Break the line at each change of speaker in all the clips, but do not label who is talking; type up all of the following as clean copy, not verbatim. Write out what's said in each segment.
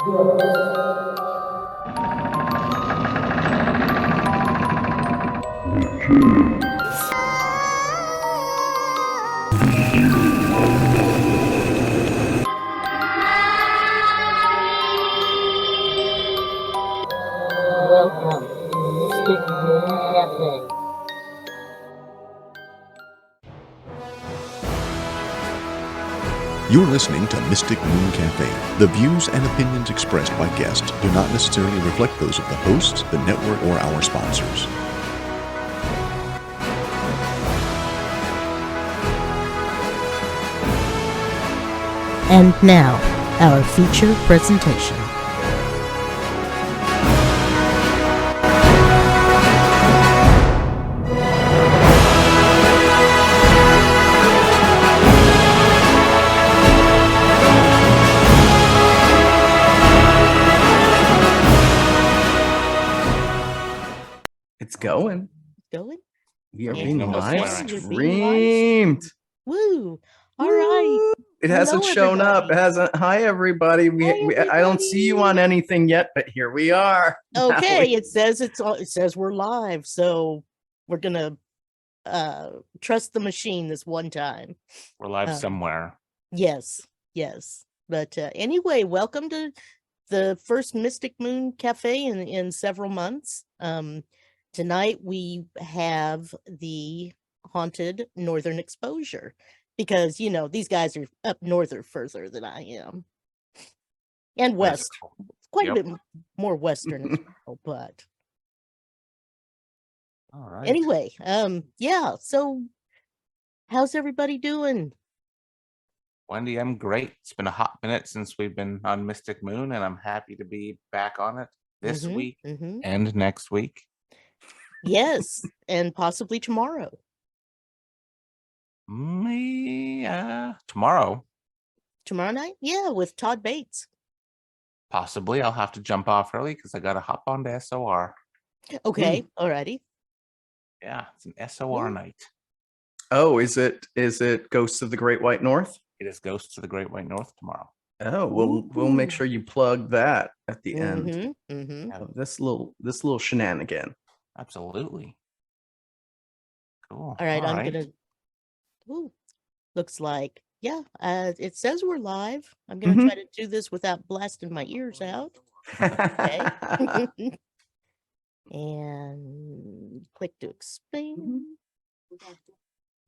Welcome to Mystic Moon Cafe.
You're listening to Mystic Moon Cafe. The views and opinions expressed by guests do not necessarily reflect those of the hosts, the network, or our sponsors.
And now, our feature presentation.
It's going.
Going?
We are
Yeah.
being
Okay,
live
you're being live
streamed.
Woo! All right.
It hasn't
Hello,
shown up.
everybody.
It hasn't. Hi, everybody. I don't see you on anything yet, but here we are.
Okay, it says it says we're live, so we're gonna trust the machine this one time.
We're live somewhere.
Yes. But anyway, welcome to the first Mystic Moon Cafe in several months. Tonight we have the haunted northern exposure because these guys are up norther further than I am, and west, quite a bit more western as well. But
All right.
anyway, yeah. So, how's everybody doing?
Wendy, I'm great. It's been a hot minute since we've been on Mystic Moon, and I'm happy to be back on it this week and next week.
Yes, and possibly tomorrow.
Tomorrow.
Tomorrow night? Yeah, with Todd Bates.
Possibly. I'll have to jump off early because I got to hop on to SOR.
Okay, alrighty.
Yeah, it's an SOR night.
Oh, is it Ghosts of the Great White North?
It is Ghosts of the Great White North tomorrow.
Oh, we'll make sure you plug that at the end of this little shenanigan.
Absolutely. Cool.
All right, I'm gonna. Ooh, looks like it says we're live. I'm gonna try to do this without blasting my ears out. Okay. And click to expand.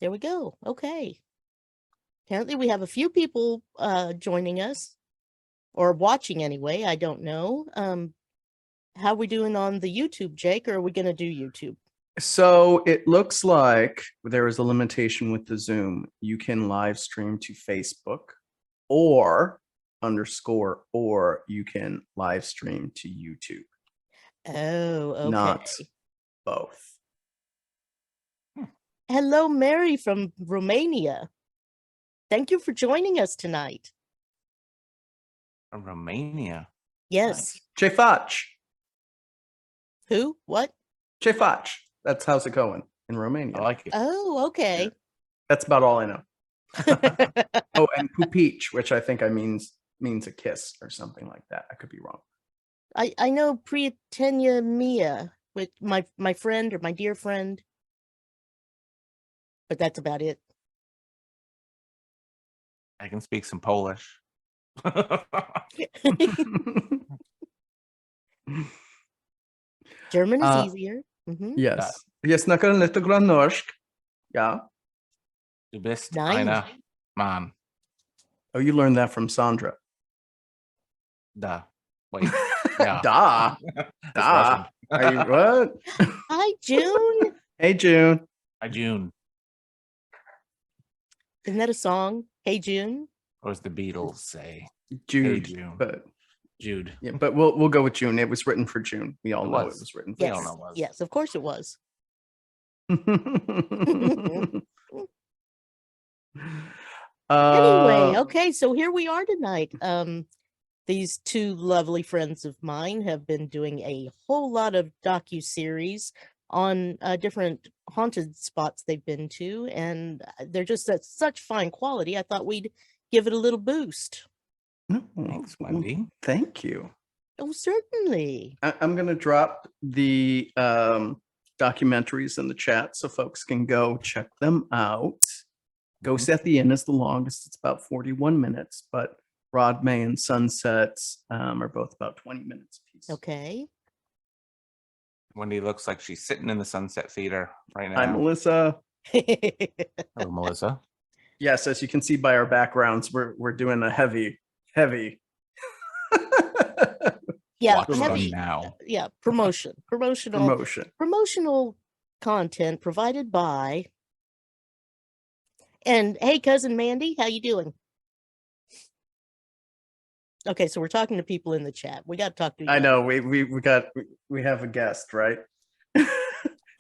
There we go. Okay. Apparently we have a few people joining us or watching anyway. I don't know. How are we doing on the YouTube, Jake, or are we gonna do YouTube?
So it looks like there is a limitation with the Zoom. You can live stream to Facebook or you can live stream to YouTube.
Oh, okay.
Not both.
Hello, Mary from Romania. Thank you for joining us tonight.
From Romania.
Yes.
Ce faci?
Who? What?
Ce faci? That's how's it going in Romania.
I like it.
Oh, okay.
Yeah. That's about all I know. Oh, and pupic, which I think means a kiss or something like that. I could be wrong.
I know Prietenia Mia with my friend or my dear friend, but that's about it.
I can speak some Polish.
German is easier.
Yes. Jest na to granoszk. Yeah.
Du bist
Nice.
einer Mann.
Oh, you learned that from Sandra.
Da. Wait. Yeah.
Da. Da. Are you what?
Hi, June.
Hey, June.
Hi, June.
Isn't that a song? Hey, June.
Or as the Beatles say,
Jude.
Hey, June.
But
Jude.
yeah, but we'll go with June. It was written for June. We all know it was written for
Yes.
don't know what.
Yes, of course it was.
June.
Anyway, okay, so here we are tonight. These two lovely friends of mine have been doing a whole lot of docu-series on different haunted spots they've been to, and they're just at such fine quality. I thought we'd give it a little boost.
No,
Thanks, Wendy.
Thank you.
Oh, certainly.
I'm going to drop the documentaries in the chat so folks can go check them out. Ghost at the Inn is the longest. It's about 41 minutes, but Rod May and Sunsets are both about 20 minutes apiece.
Okay.
Wendy looks like she's sitting in the Sunset Theater right now.
Hi, Melissa.
Hello, Melissa.
Yes, as you can see by our backgrounds, we're doing a heavy.
Yeah,
Watch
heavy.
now.
Yeah, promotional content provided by. And hey, cousin Mandy, how you doing? Okay, so we're talking to people in the chat. We got to talk to you.
I know we have a guest, right?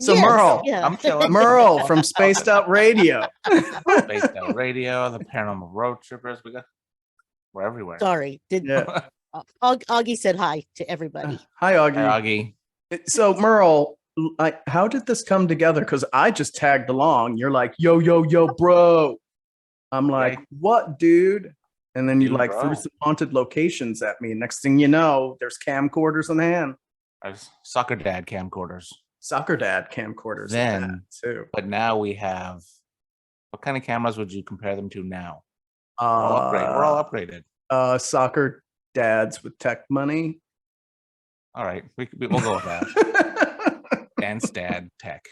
So
Yes,
Merle,
yeah.
I'm chilling.
Merle from Spaced Out Radio.
Spaced Out Radio, the Paranormal Road Trippers. We're everywhere.
Sorry,
Yeah.
Augie said hi to everybody.
Hi, Augie.
Hi, Augie.
So Merle, how did this come together? Because I just tagged along. You're like, yo, bro. I'm like,
Okay.
what, dude? And then you
Dude,
like
bro.
threw some haunted locations at me. Next thing you know, there's camcorders in hand.
There's Soccer Dad camcorders.
Soccer Dad camcorders.
Then,
too.
But now we have. What kind of cameras would you compare them to now? We're all upgraded.
Soccer Dads with tech money.
All right, we'll go with that. Dance Dad Tech,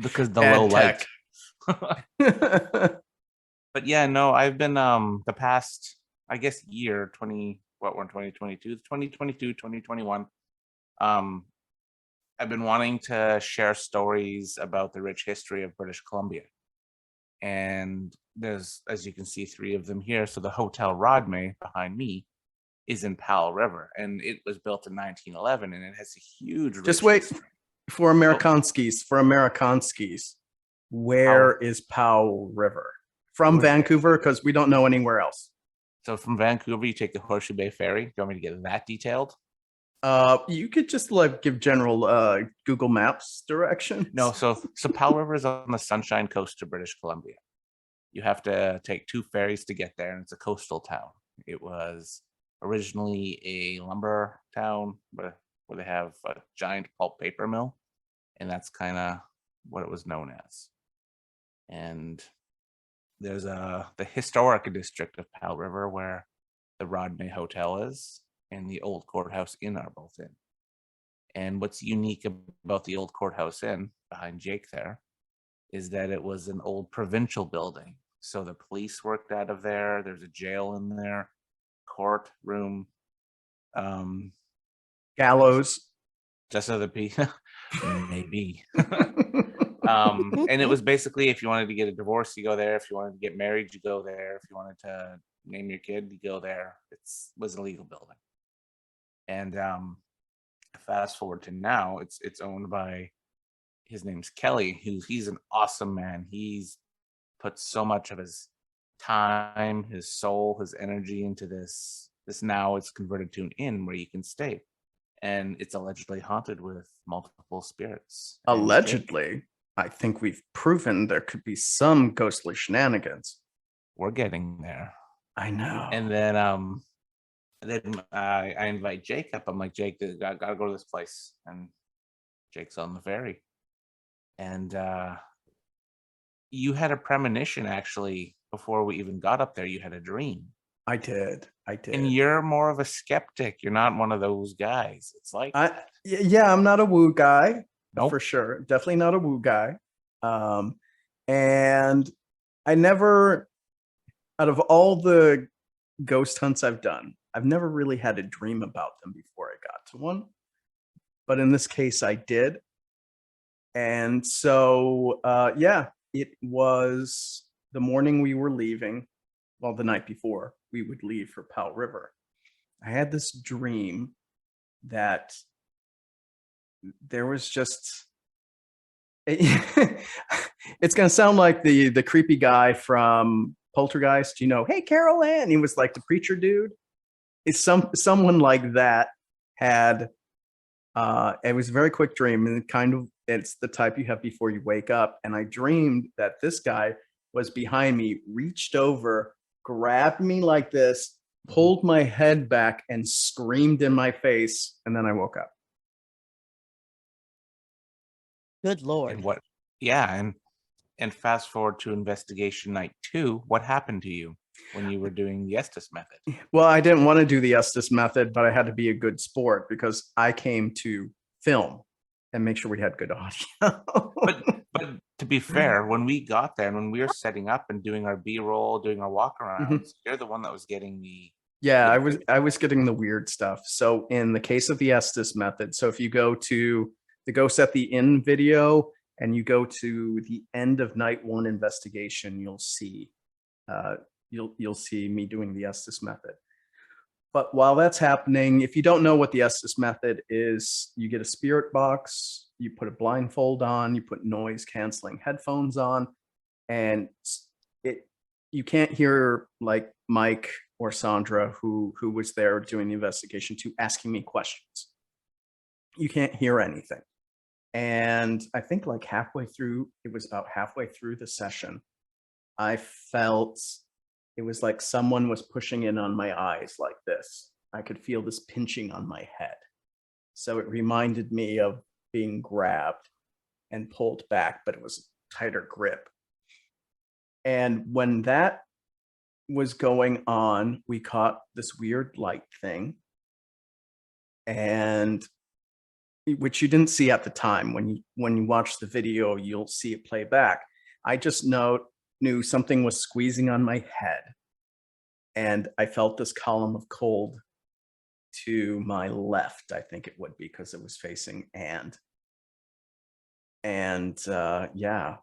because the low light. But yeah, no, I've been the past, I guess, year 2022, 2021. I've been wanting to share stories about the rich history of British Columbia. And there's, as you can see, 3 of them here. So the Hotel Rodmay behind me is in Powell River, and it was built in 1911, and it has a huge.
Just wait for Amerikanskis. Where is Powell River? From Vancouver, because we don't know anywhere else.
So from Vancouver, you take the Horseshoe Bay Ferry. Do you want me to get that detailed?
You could just give general Google Maps directions.
No, so Powell River is on the Sunshine Coast of British Columbia. You have to take 2 ferries to get there, and it's a coastal town. It was originally a lumber town where they have a giant pulp paper mill, and that's kind of what it was known as. And there's the historic district of Powell River where the Rodney Hotel is, and the old Courthouse Inn are both in. And what's unique about the old Courthouse Inn behind Jake there is that it was an old provincial building. So the police worked out of there. There's a jail in there, courtroom,
gallows.
Just so the people, maybe. And it was basically, if you wanted to get a divorce, you go there. If you wanted to get married, you go there. If you wanted to name your kid, you go there. It was a legal building. And fast forward to now, it's owned by, his name's Kelly, he's an awesome man. He's put so much of his time, his soul, his energy into this. Now it's converted to an inn where you can stay. And it's allegedly haunted with multiple spirits.
Allegedly? I think we've proven there could be some ghostly shenanigans.
We're getting there.
I know.
And then I invite Jake up. I'm like, Jake, I gotta go to this place. And Jake's on the ferry. And you had a premonition, actually, before we even got up there. You had a dream.
I did.
And you're more of a skeptic. You're not one of those guys. It's like,
yeah, I'm not a woo guy.
Nope.
For sure. Definitely not a woo guy. And I never, out of all the ghost hunts I've done, I've never really had a dream about them before I got to one. But in this case, I did. And so, yeah, it was the morning we were leaving. Well, the night before we would leave for Powell River. I had this dream that there was just, it's going to sound like the creepy guy from Poltergeist, hey, Carol Ann. He was like the preacher dude. It's someone like that had, it was a very quick dream, and it's the type you have before you wake up. And I dreamed that this guy was behind me, reached over, grabbed me like this, pulled my head back and screamed in my face, and then I woke up.
Good Lord.
And what? Yeah, and fast forward to investigation night 2. What happened to you when you were doing the Estes method?
Well, I didn't want to do the Estes method, but I had to be a good sport because I came to film and make sure we had good audio.
But to be fair, when we got there and when we were setting up and doing our B-roll, doing our walk arounds, you're the one that was getting the
Yeah, I was getting the weird stuff. So in the case of the Estes method, so if you go to the Ghost at the Inn video and you go to the end of night 1 investigation, you'll see you'll see me doing the Estes method. But while that's happening, if you don't know what the Estes method is, you get a spirit box, you put a blindfold on, you put noise canceling headphones on, and you can't hear like Mike or Sandra, who was there doing the investigation, to asking me questions. You can't hear anything. And I think like it was about halfway through the session, I felt it was like someone was pushing in on my eyes like this. I could feel this pinching on my head. So it reminded me of being grabbed and pulled back, but it was a tighter grip. And when that was going on, we caught this weird light thing, and which you didn't see at the time. When you watch the video, you'll see it play back. I just knew something was squeezing on my head, and I felt this column of cold to my left. I think it would be because it was facing and yeah.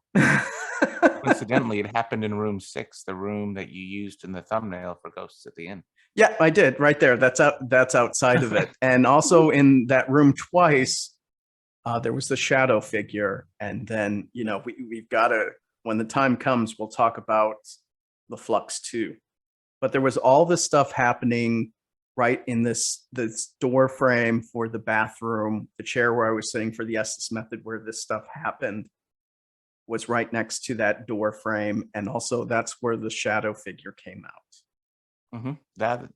Coincidentally, it happened in room 6, the room that you used in the thumbnail for Ghosts at the Inn.
Yeah, I did right there. That's outside of it. And also in that room twice, there was the shadow figure. And then, we've got to, when the time comes, we'll talk about the Flux too. But there was all this stuff happening right in this door frame for the bathroom. The chair where I was sitting for the Estes method, where this stuff happened, was right next to that door frame. And also that's where the shadow figure came out.
Mm-hmm. That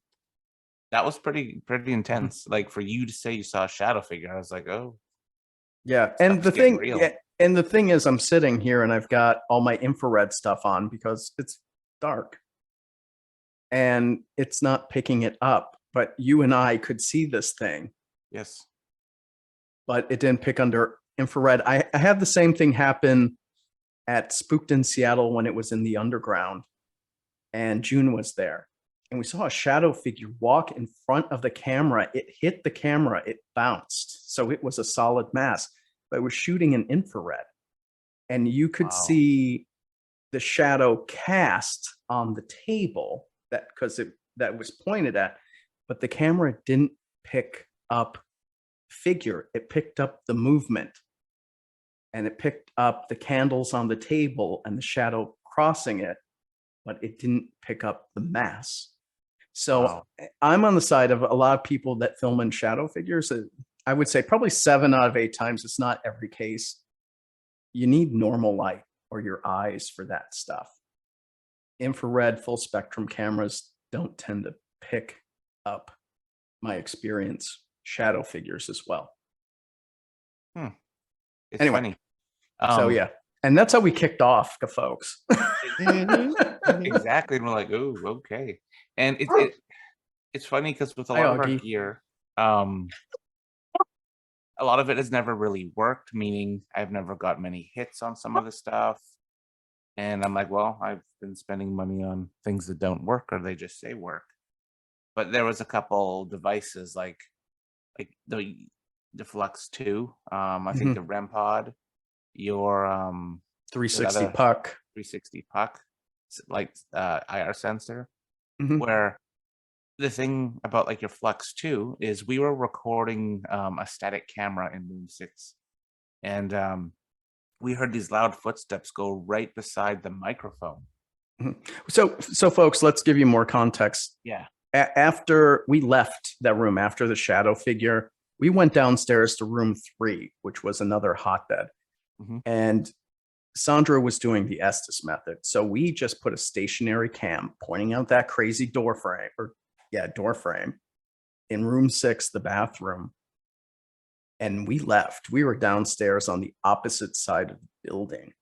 was pretty intense. Like, for you to say you saw a shadow figure, I was like, oh.
Yeah. And the thing,
real.
and the thing is, I'm sitting here and I've got all my infrared stuff on because it's dark and it's not picking it up. But you and I could see this thing.
Yes.
But it didn't pick under infrared. I had the same thing happen at Spooked in Seattle when it was in the underground, and June was there. And we saw a shadow figure walk in front of the camera. It hit the camera, it bounced. So it was a solid mass, but it was shooting in infrared. And you could see the shadow cast on the table that was pointed at, but the camera didn't pick up figure. It picked up the movement, and it picked up the candles on the table and the shadow crossing it, but it didn't pick up the mass. So I'm on the side of a lot of people that film in shadow figures. I would say probably 7 out of 8 times, it's not every case, you need normal light or your eyes for that stuff. Infrared full spectrum cameras don't tend to pick up, my experience, shadow figures as well.
It's
anyway,
funny.
So yeah, and that's how we kicked off, folks.
Exactly. And we're like, oh, okay. And it's funny because with a lot of our gear, a lot of it has never really worked, meaning I've never got many hits on some of the stuff. And I'm like, well, I've been spending money on things that don't work, or they just say work. But there was a couple devices like the Flux 2, I think the REM pod, your
360 puck,
360 puck, like IR sensor, where the thing about like your Flux 2 is we were recording a static camera in Room 6, and we heard these loud footsteps go right beside the microphone.
So folks, let's give you more context.
Yeah.
After we left that room, after the shadow figure, we went downstairs to room 3, which was another hotbed. And Sandra was doing the Estes method. So we just put a stationary cam pointing out that crazy door frame, or door frame in room 6, the bathroom. And we left. We were downstairs on the opposite side of the building.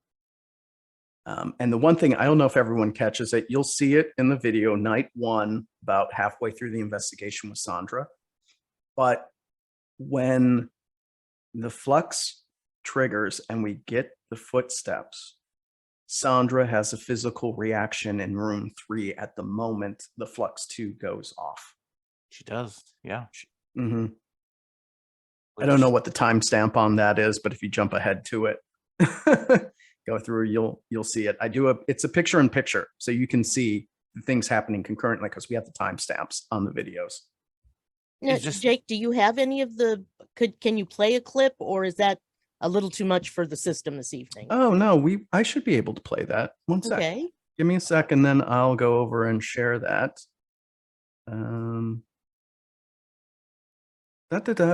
And the one thing, I don't know if everyone catches it, you'll see it in the video, night 1, about halfway through the investigation with Sandra. But when the flux triggers and we get the footsteps, Sandra has a physical reaction in room 3 at the moment the flux 2 goes off.
She does, yeah.
Mm-hmm. I don't know what the timestamp on that is, but if you jump ahead to it, go through, you'll see it. It's a picture in picture, so you can see things happening concurrently because we have the timestamps on the videos.
Now, Jake, do you have any of can you play a clip, or is that a little too much for the system this evening?
Oh no, I should be able to play that. One sec.
Okay.
Give me a second, then I'll go over and share that.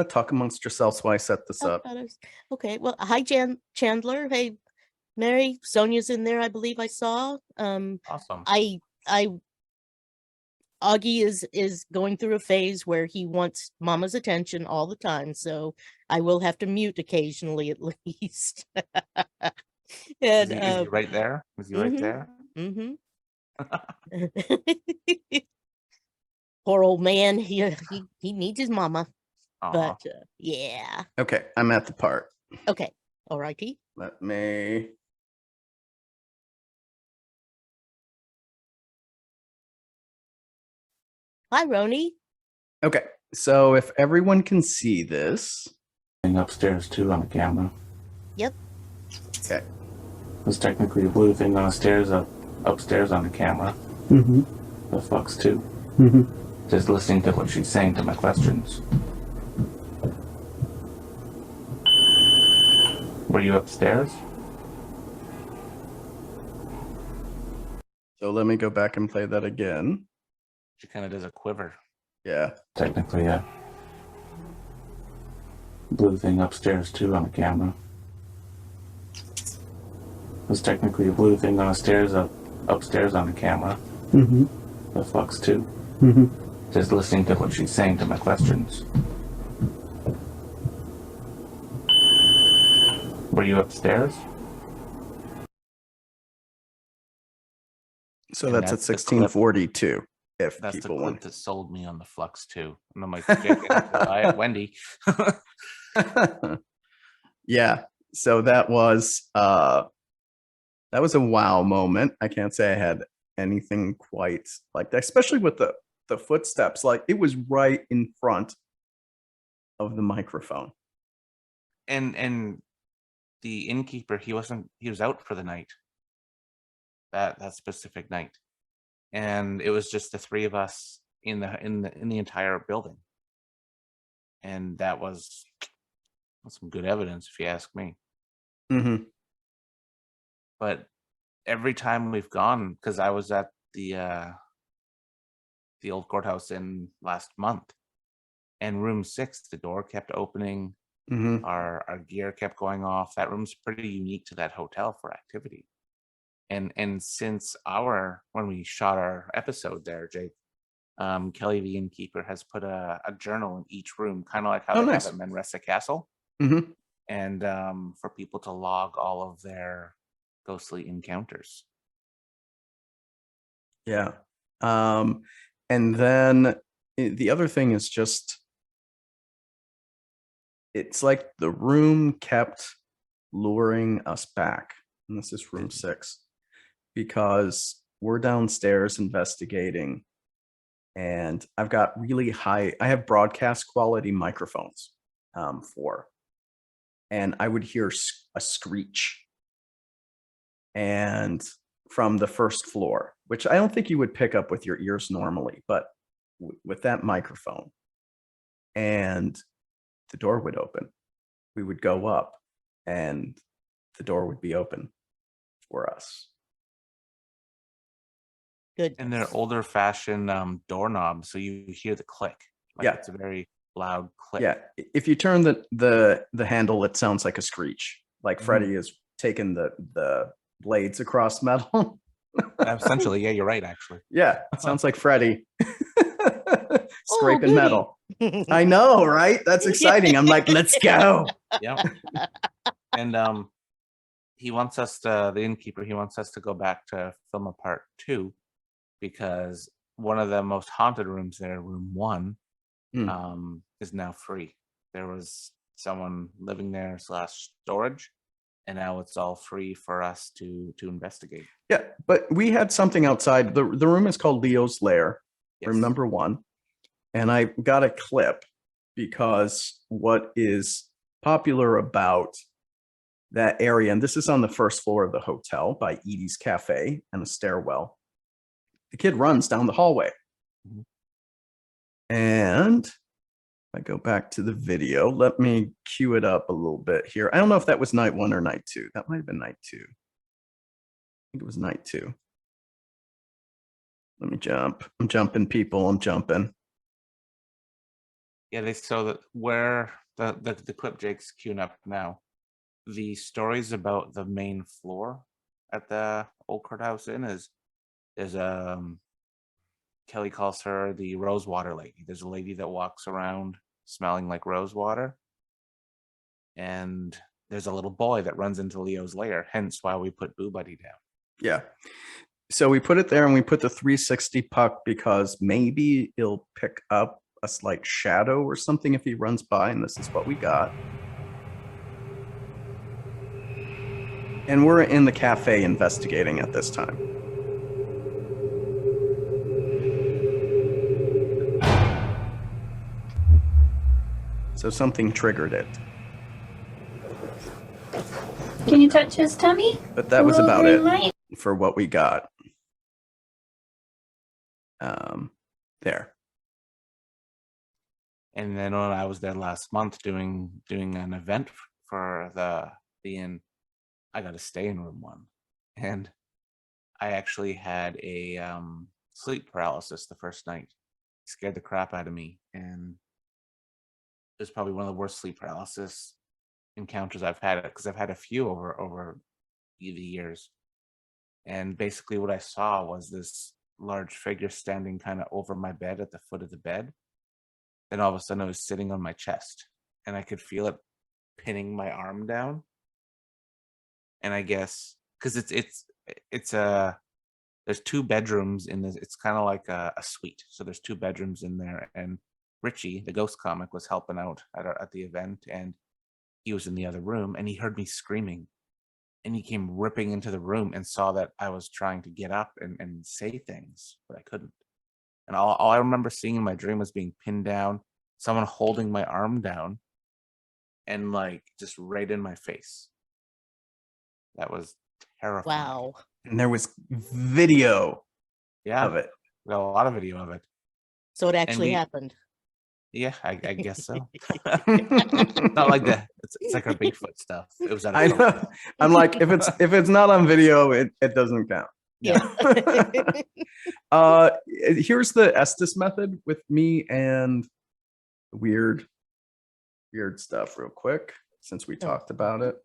Talk amongst yourselves while I set this up.
Okay. Well, hi, Chandler. Hey, Mary. Sonia's in there, I believe I saw.
Awesome.
Augie is going through a phase where he wants Mama's attention all the time, so I will have to mute occasionally at least.
And, is he right there? Is he right there?
Mm-hmm. Poor old man. He needs his mama.
Aww.
But yeah.
Okay, I'm at the part.
Okay. All righty.
Let me.
Hi, Roni.
Okay, so if everyone can see this.
Upstairs too on the camera.
Yep.
Okay.
There's technically a blue thing on the stairs upstairs on the camera.
Mm-hmm.
The flux too.
Mm-hmm.
Just listening to what she's saying to my questions. Were you upstairs?
So let me go back and play that again.
She kind of does a quiver.
Yeah.
Technically, a blue thing upstairs too on the camera. There's technically a blue thing on the stairs upstairs on the camera.
Mm-hmm.
The flux too.
Mm-hmm.
Just listening to what she's saying to my questions. Were you upstairs?
So
And
that's at
that's the clip.
1642. If
That's the
people
clip
want.
that sold me on the flux too. And I'm like, Jake, I have to buy it, Wendy.
Yeah. So that was a wow moment. I can't say I had anything quite like that, especially with the footsteps. Like it was right in front of the microphone.
And the innkeeper, he was out for the night. That specific night. And it was just the 3 of us in the entire building. And that was some good evidence, if you ask me.
Mm-hmm.
But every time we've gone, because I was at the old courthouse in last month, and room 6, the door kept opening.
Mm-hmm.
Our gear kept going off. That room's pretty unique to that hotel for activity. And since when we shot our episode there, Jake, Kelly the innkeeper has put a journal in each room, kind of like how they
nice.
have at Manresa Castle.
Mm-hmm.
And for people to log all of their ghostly encounters.
Yeah. And then the other thing is just, it's like the room kept luring us back. And this is room 6, because we're downstairs investigating, and I've got I have broadcast quality microphones and I would hear a screech and from the first floor, which I don't think you would pick up with your ears normally, but with that microphone, and the door would open. We would go up and the door would be open for us.
Good.
And they're older fashioned doorknobs, so you hear the click. Like
Yeah.
It's a very loud click.
Yeah. If you turn the handle, it sounds like a screech. Like Freddy is taking the blades across metal.
Essentially, yeah, you're right, actually.
Yeah. It sounds like Freddy. scraping
goody.
metal. I know, right? That's exciting. I'm like, let's go.
Yep. And he wants us to, the innkeeper, he wants us to go back to film a part 2 because one of the most haunted rooms there, room 1, is now free. There was someone living there / storage, and now it's all free for us to investigate.
Yeah, but we had something outside. The room is called Leo's Lair, room
Yes.
number 1. And I got a clip because what is popular about that area, and this is on the first floor of the hotel by Edie's Cafe and a stairwell. The kid runs down the hallway.
Mhm.
And if I go back to the video, let me cue it up a little bit here. I don't know if that was night 1 or night 2. That might have been night 2. I think it was night 2. Let me jump. I'm jumping, people. I'm jumping.
Yeah, they so that where the clip Jake's queuing up now, the stories about the main floor at the old courthouse inn is Kelly calls her the Rosewater lady. There's a lady that walks around smelling like rosewater, and there's a little boy that runs into Leo's lair. Hence why we put Boo Buddy down.
Yeah. So we put it there and we put the 360 puck because maybe it'll pick up a slight shadow or something if he runs by, and this is what we got. And we're in the cafe investigating at this time. So something triggered it.
Can you touch his tummy?
But that was
Over
about it
right.
for what we got. There.
And then when I was there last month doing an event for the inn, I got to stay in room 1, and I actually had a sleep paralysis the first night. It scared the crap out of me, and it was probably one of the worst sleep paralysis encounters I've had, because I've had a few over the years. And basically what I saw was this large figure standing kind of over my bed at the foot of the bed. Then all of a sudden it was sitting on my chest, and I could feel it pinning my arm down. And I guess because it's there's 2 bedrooms in this. It's kind of like a suite. So there's 2 bedrooms in there, and Richie, the ghost comic, was helping out at the event, and he was in the other room, and he heard me screaming, and he came ripping into the room and saw that I was trying to get up and say things, but I couldn't. And all I remember seeing in my dream was being pinned down, someone holding my arm down, and like just right in my face. That was terrifying.
Wow.
And there was video
Yeah,
of it.
we got a lot of video of it.
So it actually
we-
happened.
Yeah, I guess so. Not like that. It's like our Bigfoot stuff. It was at a
I know. I'm like, if it's not on video, it doesn't count.
Yeah.
Here's the Estes method with me and weird stuff real quick, since we talked about it.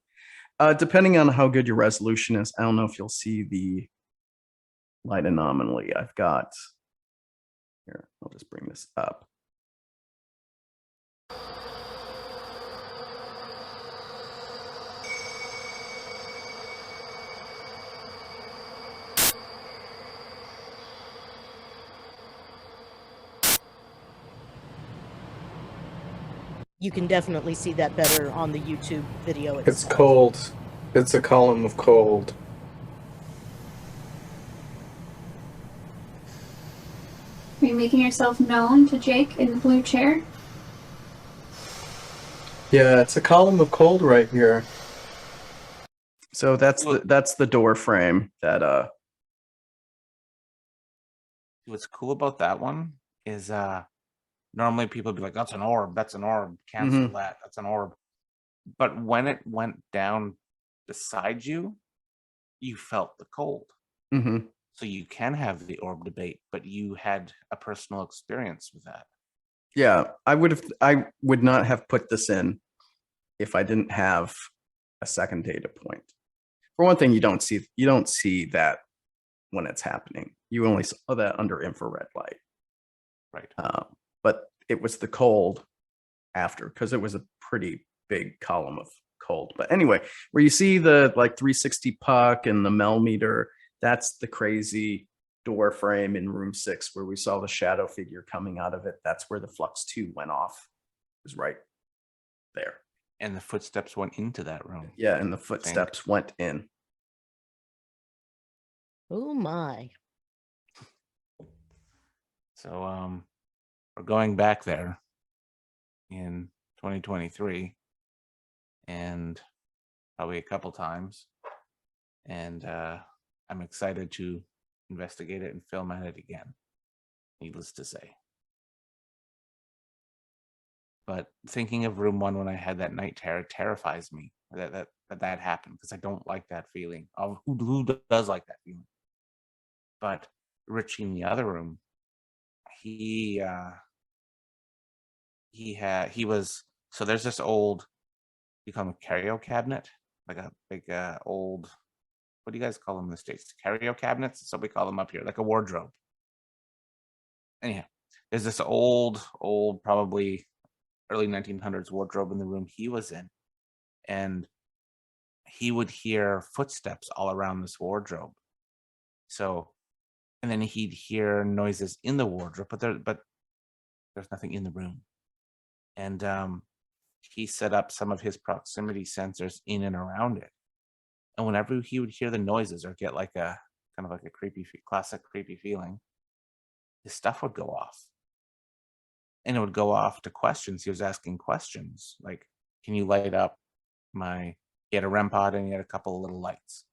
Depending on how good your resolution is, I don't know if you'll see the light anomaly I've got here. I'll just bring this up.
You can definitely see that better on the YouTube video itself.
It's cold. It's a column of cold.
Are you making yourself known to Jake in the blue chair?
Yeah, it's a column of cold right here.
So that's the door frame that
What's cool about that one is normally people would be like, that's an orb, cancel that, that's an orb. But when it went down beside you, you felt the cold.
mhm.
So you can have the orb debate, but you had a personal experience with that.
Yeah, I would not have put this in if I didn't have a second data point. For one thing, you don't see that when it's happening. You only saw that under infrared light.
Right.
but it was the cold after, because it was a pretty big column of cold. But anyway, where you see the like 360 puck and the Mel meter, that's the crazy door frame in room 6 where we saw the shadow figure coming out of it. That's where the flux 2 went off. It was right there.
And the footsteps went into that room.
Yeah, and the footsteps went in.
Oh my.
So we're going back there in 2023 and probably a couple times. And I'm excited to investigate it and film at it again, needless to say. But thinking of room 1 when I had that night terror terrifies me that happened, because I don't like that feeling. Who does like that feeling? But Richie in the other room, he was, so there's this old, you call them a curio cabinet, like a big old, what do you guys call them in the States? Curio cabinets? So we call them up here, like a wardrobe. Anyhow, there's this old, probably early 1900s wardrobe in the room he was in. And he would hear footsteps all around this wardrobe. So, and then he'd hear noises in the wardrobe, but there's nothing in the room. And he set up some of his proximity sensors in and around it. And whenever he would hear the noises or get like a kind of like a classic creepy feeling, his stuff would go off. And it would go off to questions. He was asking questions like, can you light up he had a REM pod and he had a couple of little lights.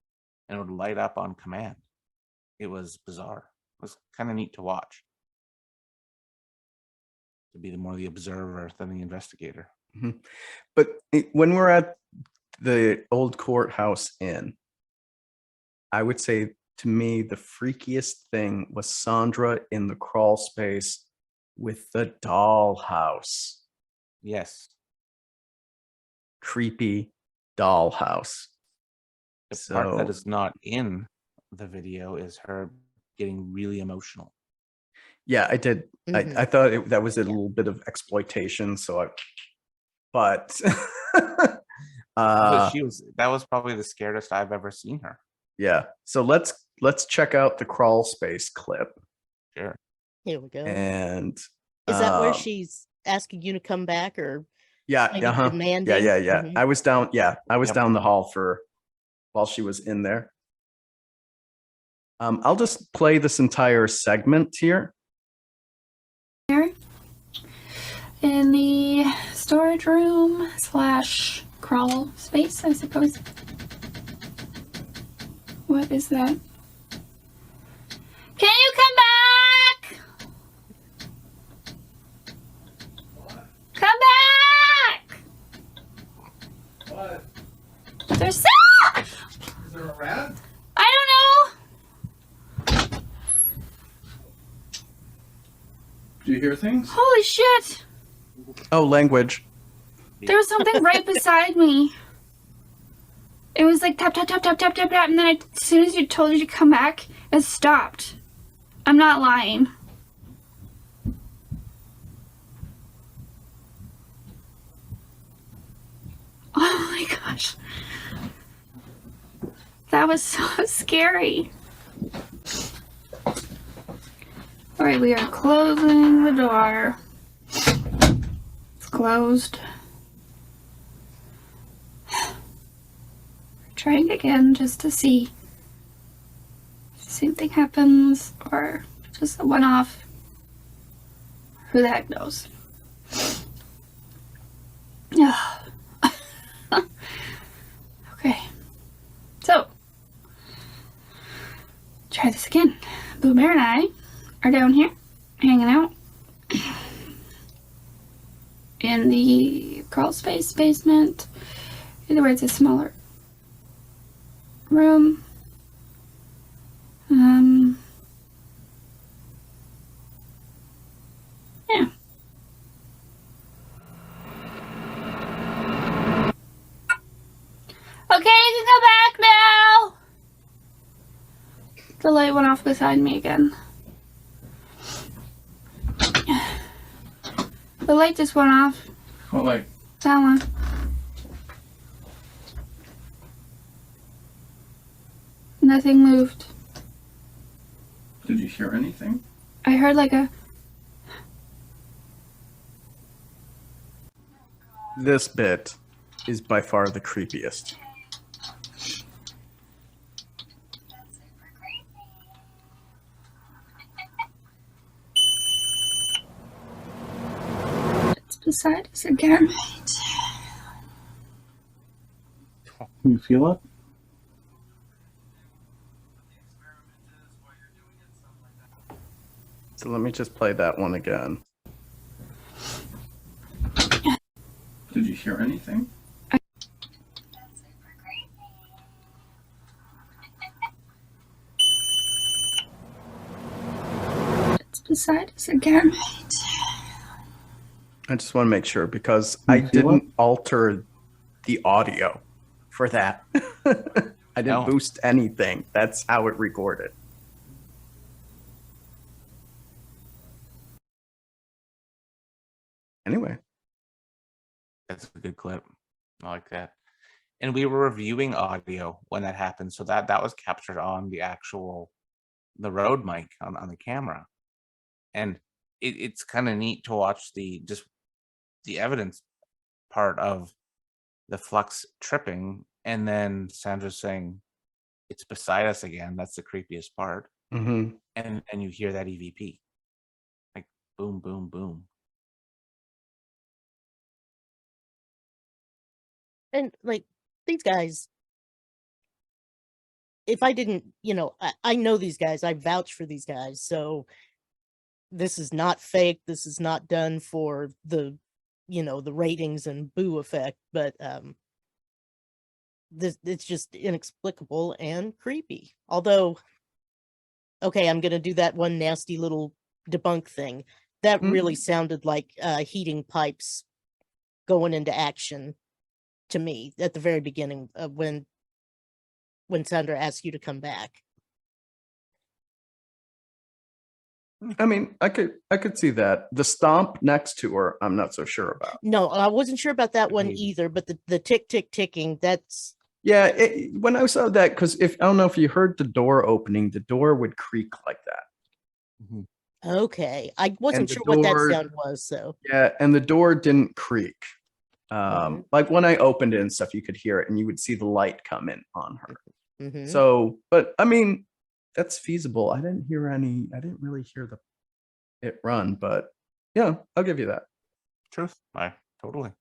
And it would light up on command. It was bizarre. It was kind of neat to watch. To be more the observer than the investigator.
Mm-hmm. But when we're at the old courthouse inn, I would say to me the freakiest thing was Sandra in the crawl space with the dollhouse.
Yes.
Creepy dollhouse.
The part that is not in the video is her getting really emotional.
Yeah, I did.
Mhm.
I thought that was a little bit of exploitation. But
That was probably the scariest I've ever seen her.
Yeah. So let's check out the crawl space clip.
Sure.
Here we go.
And
Is that where she's asking you to come back, or
yeah,
maybe
yeah,
demanding?
Mhm. I was down. Yeah, I was
Yep.
down the hall while she was in there. I'll just play this entire segment here.
In the storage room / crawl space, I suppose. What is that? Can you come back? Come back!
What?
There's
Is there a rat?
I don't know.
Do you hear things?
Holy shit!
Oh, language.
There was something right beside me. It was like tap, tap, tap, tap, tap, tap, tap, and then as soon as you told you to come back, it stopped. I'm not lying. Oh my gosh. That was so scary. Alright, we are closing the door. It's closed. Trying again just to see if the same thing happens or just a one-off. Who the heck knows? Okay. So, try this again. Boo Bear and I are down here hanging out in the crawl space basement. Either way, it's a smaller room. Yeah. Okay, you can go back now. The light went off beside me again. The light just went off.
What light?
That one. Nothing moved.
Did you hear anything?
I heard like a.
This bit is by far the creepiest.
It's beside us again.
Can you feel it?
So let me just play that one again.
Did you hear anything?
It's beside us again.
I just want to make sure because
You
I
feel
didn't alter the audio for that. I didn't
No.
boost anything. That's how it recorded. Anyway,
That's a good clip. I like that. And we were reviewing audio when that happened, so that was captured on the Rode mic on the camera, and it's kind of neat to watch the evidence part of the flux tripping, and then Sandra saying it's beside us again. That's the creepiest part,
mm-hmm.
and you hear that EVP, like boom, boom, boom.
And like these guys, if I didn't, I know these guys, I vouch for these guys. So this is not fake. This is not done for the ratings and boo effect, but it's just inexplicable and creepy. Although, okay, I'm gonna do that one nasty little debunk thing. That really sounded like heating pipes going into action to me at the very beginning of when Sandra asked you to come back.
I mean, I could see that. The stomp next to her, I'm not so sure about.
No, I wasn't sure about that one
Agreed.
either, but the tick tick ticking, that's
Yeah, when I saw that, because I don't know if you heard the door opening, the door would creak like that.
Mhm.
okay. I wasn't
the
sure what that
door-
sound was, so
Yeah, and the door didn't creak.
Mhm.
Like when I opened it and stuff, you could hear it, and you would see the light come in on her.
mhm.
So, but I mean, that's feasible. I didn't really hear it run, but yeah, I'll give you that.
Truth, I totally.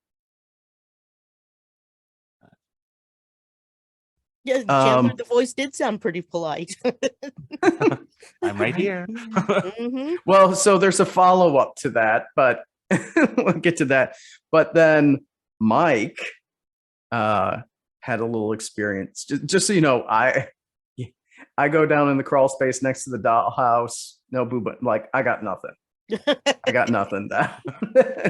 Yeah, Chandler,
Um,
the voice did sound pretty polite.
I'm right here.
Mhm.
Well, so there's a follow-up to that, but we'll get to that. But then Mike had a little experience. Just so you know, I go down in the crawl space next to the dollhouse. No boo, but like I got nothing. I got nothing down.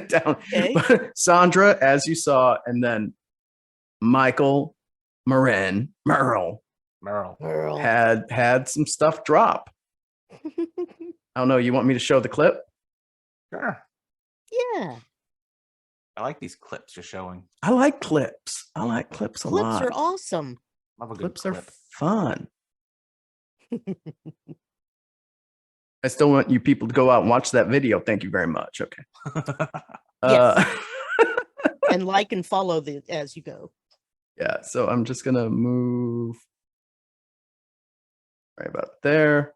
down.
Okay.
But Sandra, as you saw, and then Michael, Merle
Merle.
had some stuff drop. I don't know. You want me to show the clip?
Sure.
Yeah,
I like these clips you're showing.
I like clips. I like clips a
clips
lot.
are awesome.
Love a good
Clips are
clip.
fun. I still want you people to go out and watch that video. Thank you very much. Okay.
Yes. And like and follow as you go.
Yeah. So I'm just gonna move right about there.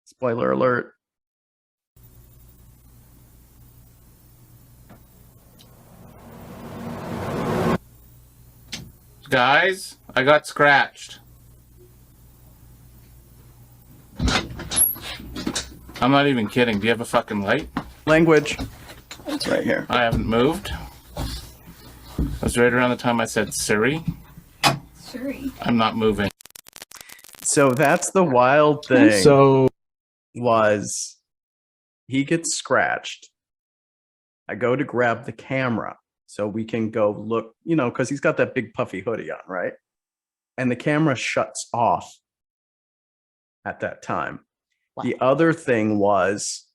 Spoiler alert.
Guys, I got scratched. I'm not even kidding. Do you have a fucking light?
Language. It's right here.
I haven't moved. It was right around the time I said Siri.
Sorry.
I'm not moving.
So that's the wild thing.
So
Was he gets scratched. I go to grab the camera so we can go look, because he's got that big puffy hoodie on, right? And the camera shuts off at that time.
Wow.
The other thing was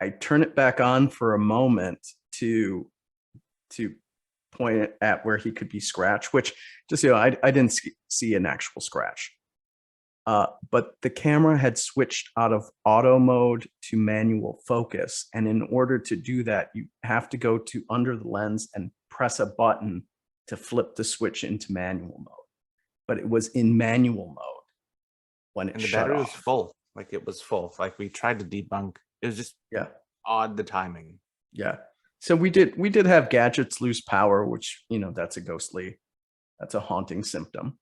I turn it back on for a moment to point it at where he could be scratched, which just, I didn't see an actual scratch. But the camera had switched out of auto mode to manual focus. And in order to do that, you have to go to under the lens and press a button to flip the switch into manual mode. But it was in manual mode when it
And the
shut
battery was
off.
full. Like it was full. Like we tried to debunk. It was just odd, the timing.
Yeah. So we did have gadgets lose power, which, that's a haunting symptom.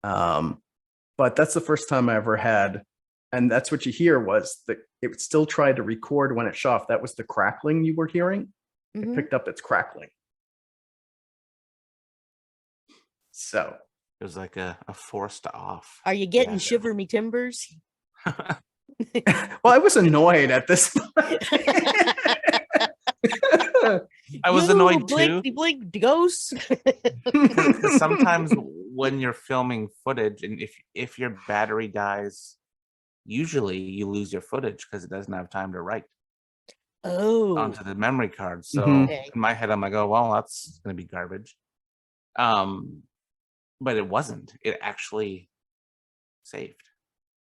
But that's the first time I ever had, and that's what you hear was that it still tried to record when it shut off. That was the crackling you were hearing. It
Mhm.
picked up its crackling. So
It was like a forced off.
Are you getting
Yeah.
shiver me timbers?
well, I was annoyed at this point.
I was
You
annoyed too.
blinkety blink ghosts.
Because sometimes when you're filming footage, and if your battery dies, usually you lose your footage because it doesn't have time to write
Oh,
onto the memory card. So
Mhm.
okay.
in my head, I'm like, oh well, that's gonna be garbage. But it wasn't. It actually saved,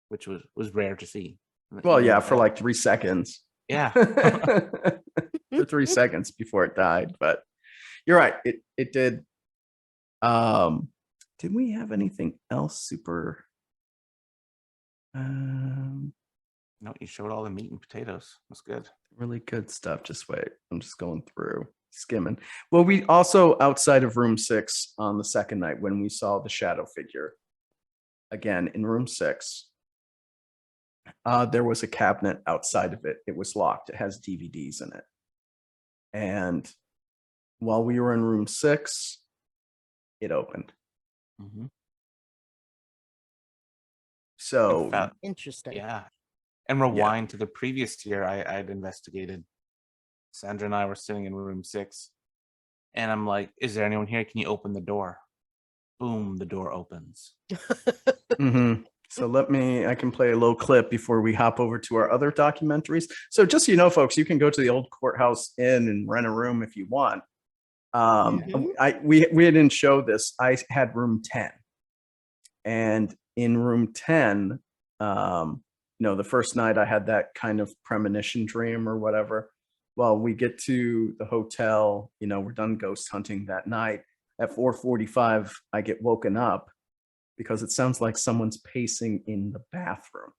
which was rare to see.
Well, yeah, for like 3 seconds.
Yeah.
For 3 seconds before it died. But you're right. It did. Did we have anything else super?
No, you showed all the meat and potatoes. That's good.
Really good stuff. Just wait. I'm just going through, skimming. Well, we also, outside of room 6 on the second night, when we saw the shadow figure again in room 6, there was a cabinet outside of it. It was locked. It has DVDs in it. And while we were in room 6, it opened.
Mm-hmm.
So
Interesting.
Yeah. And rewind to the previous year, I'd investigated. Sandra and I were sitting in room 6, and I'm like, is there anyone here? Can you open the door? Boom, the door opens.
mhm. So I can play a little clip before we hop over to our other documentaries. So just so you know, folks, you can go to the old Courthouse Inn and rent a room if you want. We didn't show this. I had room 10. And in room 10, the first night I had that kind of premonition dream or whatever. Well, we get to the hotel, we're done ghost hunting that night. At 4:45, I get woken up because it sounds like someone's pacing in the bathroom.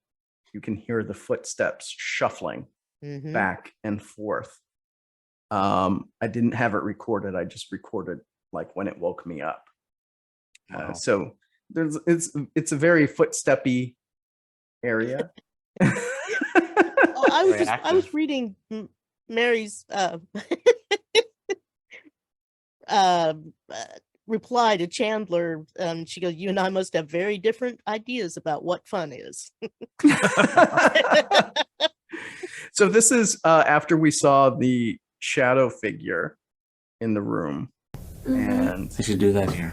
You can hear the footsteps shuffling
Mhm.
back and forth. I didn't have it recorded. I just recorded like when it woke me up.
Wow.
So it's a very footsteppy area.
Oh, I
Very
was
active.
reading Mary's reply to Chandler. She goes, "You and I must have very different ideas about what fun is."
So this is after we saw the shadow figure in the room, and
They should do that here.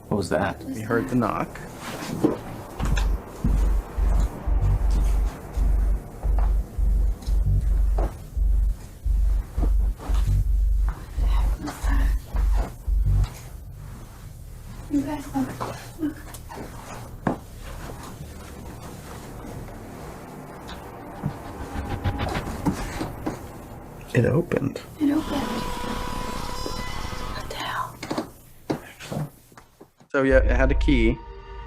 What was that?
we heard the knock.
You guys look.
It opened.
It opened. What the hell?
So yeah, it had a key.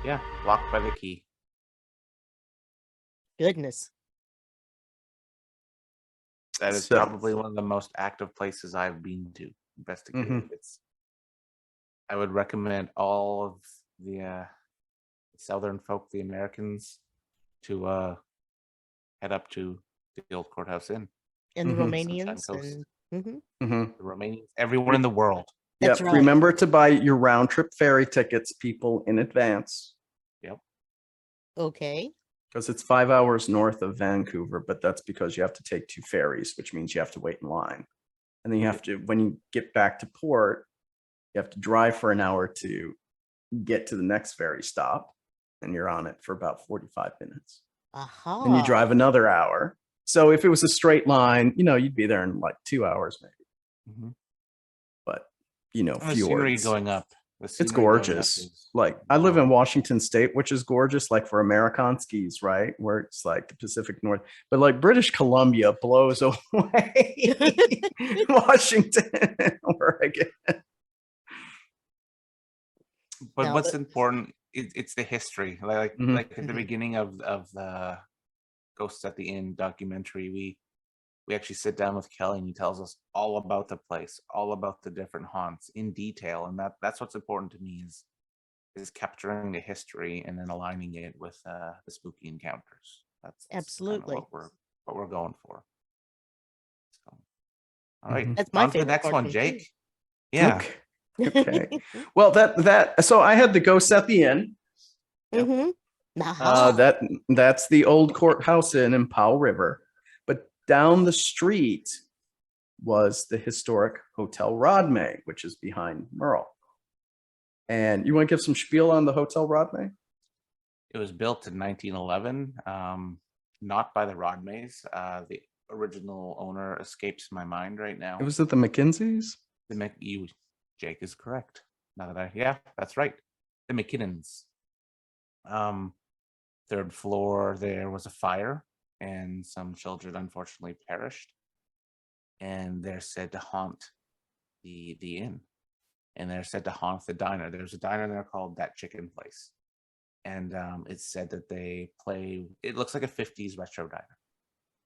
Yeah, locked by the key.
Goodness.
That is
So-
probably one of the most active places I've been to investigate.
Mhm.
I would recommend all of the Southern folk, the Americans, to head up to the old Courthouse Inn.
And the
Mhm.
Romanians
Sunshine
and mhm.
Mhm.
The Romanians, everyone in the world.
That's
Yep.
right.
Remember to buy your round trip ferry tickets, people, in advance,
Okay.
because it's 5 hours north of Vancouver, but that's because you have to take 2 ferries, which means you have to wait in line. And then you have to, when you get back to port, you have to drive for an hour to get to the next ferry stop, and you're on it for about 45 minutes.
Aha.
And you drive another hour So if it was a straight line, you'd be there in like 2 hours maybe.
Mhm.
But
And the scenery
fjords.
going up.
It's gorgeous. Like I live in Washington State, which is gorgeous, like for American skis, right? Where it's like the Pacific North. But like British Columbia blows away Washington, Oregon.
But
Now
what's
that-
important, it's the history. Like
Mhm.
like at the beginning of the Ghosts at the Inn documentary, we actually sit down with Kelly and he tells us all about the place, all about the different haunts in detail. And that's what's important to me is capturing the history and then aligning it with the spooky encounters. That's kind of
Absolutely.
what we're going for. So, all right.
That's my
On to the
favorite
next
part
one,
from
Jake.
too.
Yeah.
Okay. Well, so I had the Ghosts at the Inn.
Mm-hmm. Aha.
That's the old courthouse inn in Powell River. But down the street was the historic Hotel Rodmay, which is behind Merle. And you want to give some spiel on the Hotel Rodmay?
It was built in 1911, not by the Rodmays. The original owner escapes my mind right now.
It was at the McKinseys?
Jake is correct. Yeah, that's right. The McKinnons. Third floor, there was a fire and some children unfortunately perished. And they're said to haunt the inn. And they're said to haunt the diner. There's a diner there called That Chicken Place. And it's said that they play, it looks like a 50s retro diner.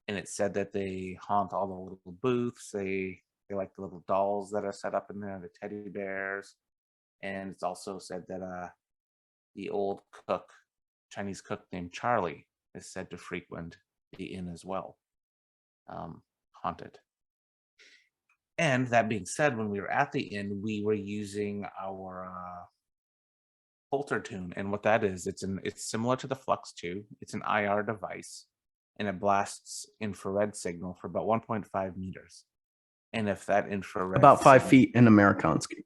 And it's said that they haunt all the little booths. They like the little dolls that are set up in there, the teddy bears. And it's also said that the old Chinese cook named Charlie, is said to frequent the inn as well. Haunted. And that being said, when we were at the inn, we were using our Holter tune. And what that is, it's similar to the Flux 2. It's an IR device, and it blasts infrared signal for about 1.5 meters. And if that infrared
About 5 feet in Amerikanski.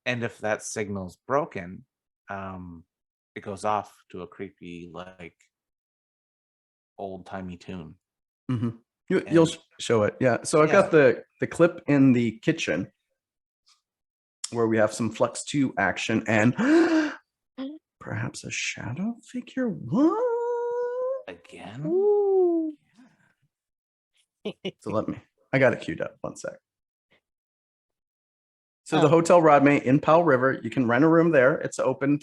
and if that signal's broken, it goes off to a creepy, like old-timey tune.
Mm-hmm. You'll show it. Yeah. So I've got the clip in the kitchen where we have some Flux 2 action and perhaps a shadow figure. What?
Again?
Ooh.
So I got it queued up. One sec. So the Hotel Rodmay in Powell River, you can rent a room there. It's open.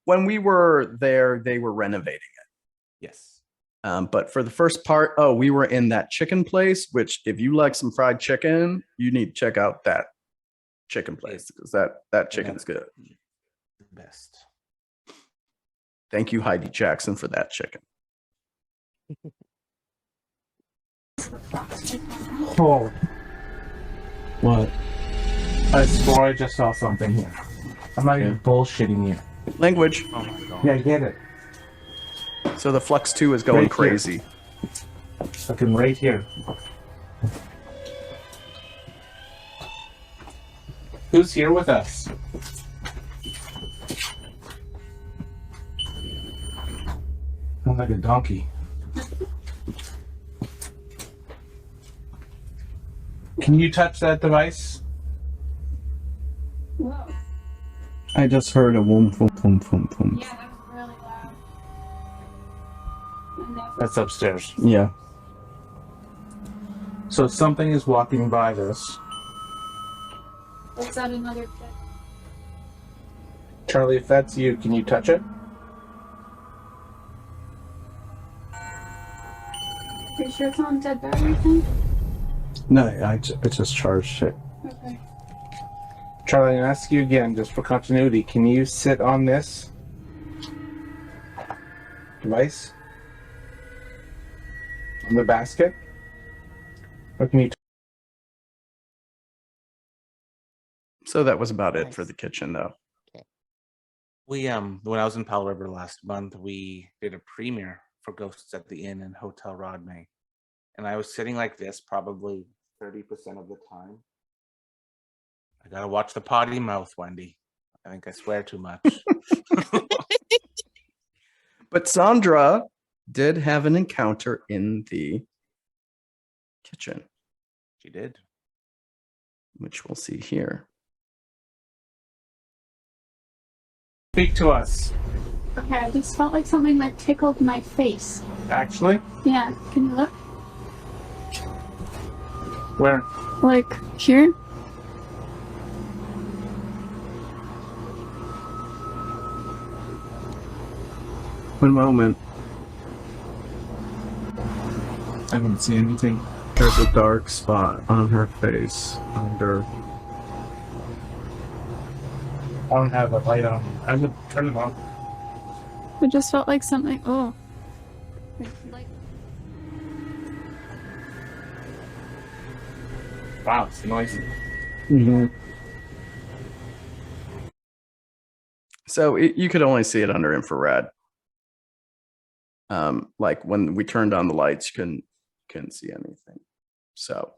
When we were there, they were renovating it.
Yes.
But for the first part, we were in That Chicken Place, which if you like some fried chicken, you need to check out That Chicken Place because that chicken's good.
The best.
Thank you, Heidi Jackson, for that chicken.
Oh. What? I swore I just saw something here. I'm not even bullshitting you.
Language.
Oh my god.
Yeah, I get it.
So the Flux 2 is going
Right here.
crazy.
Fucking right here. Who's here with us? I'm like a donkey. Can you touch that device?
Whoa.
I just heard a boom, boom, boom, boom, boom.
Yeah, that was really loud. And that was-
That's upstairs.
Yeah.
So something is walking by this.
Was that another kid?
Charlie, if that's you, can you touch it?
Are you sure it's not dead battery thing?
No, I just charged it.
Okay.
Charlie, I ask you again, just for continuity, can you sit on this device? On the basket? Or can you
So that was about it for the kitchen, though.
We when I was in Powell River last month, we did a premiere for Ghosts at the Inn and Hotel Rodmay. And I was sitting like this probably 30% of the time. I gotta watch the potty mouth, Wendy. I think I swear too much.
But Sandra did have an encounter in the kitchen,
She did.
which we'll see here.
Speak to us.
Okay, I just felt like something that tickled my face.
Actually,
Yeah, can you look?
where?
Like here?
One moment.
I don't see anything.
There's a dark spot on her face under.
I don't have a light on. I would turn it on.
It just felt like something. Oh. Like
Wow, it's noisy.
So you could only see it under infrared. Like when we turned on the lights, you couldn't see anything. So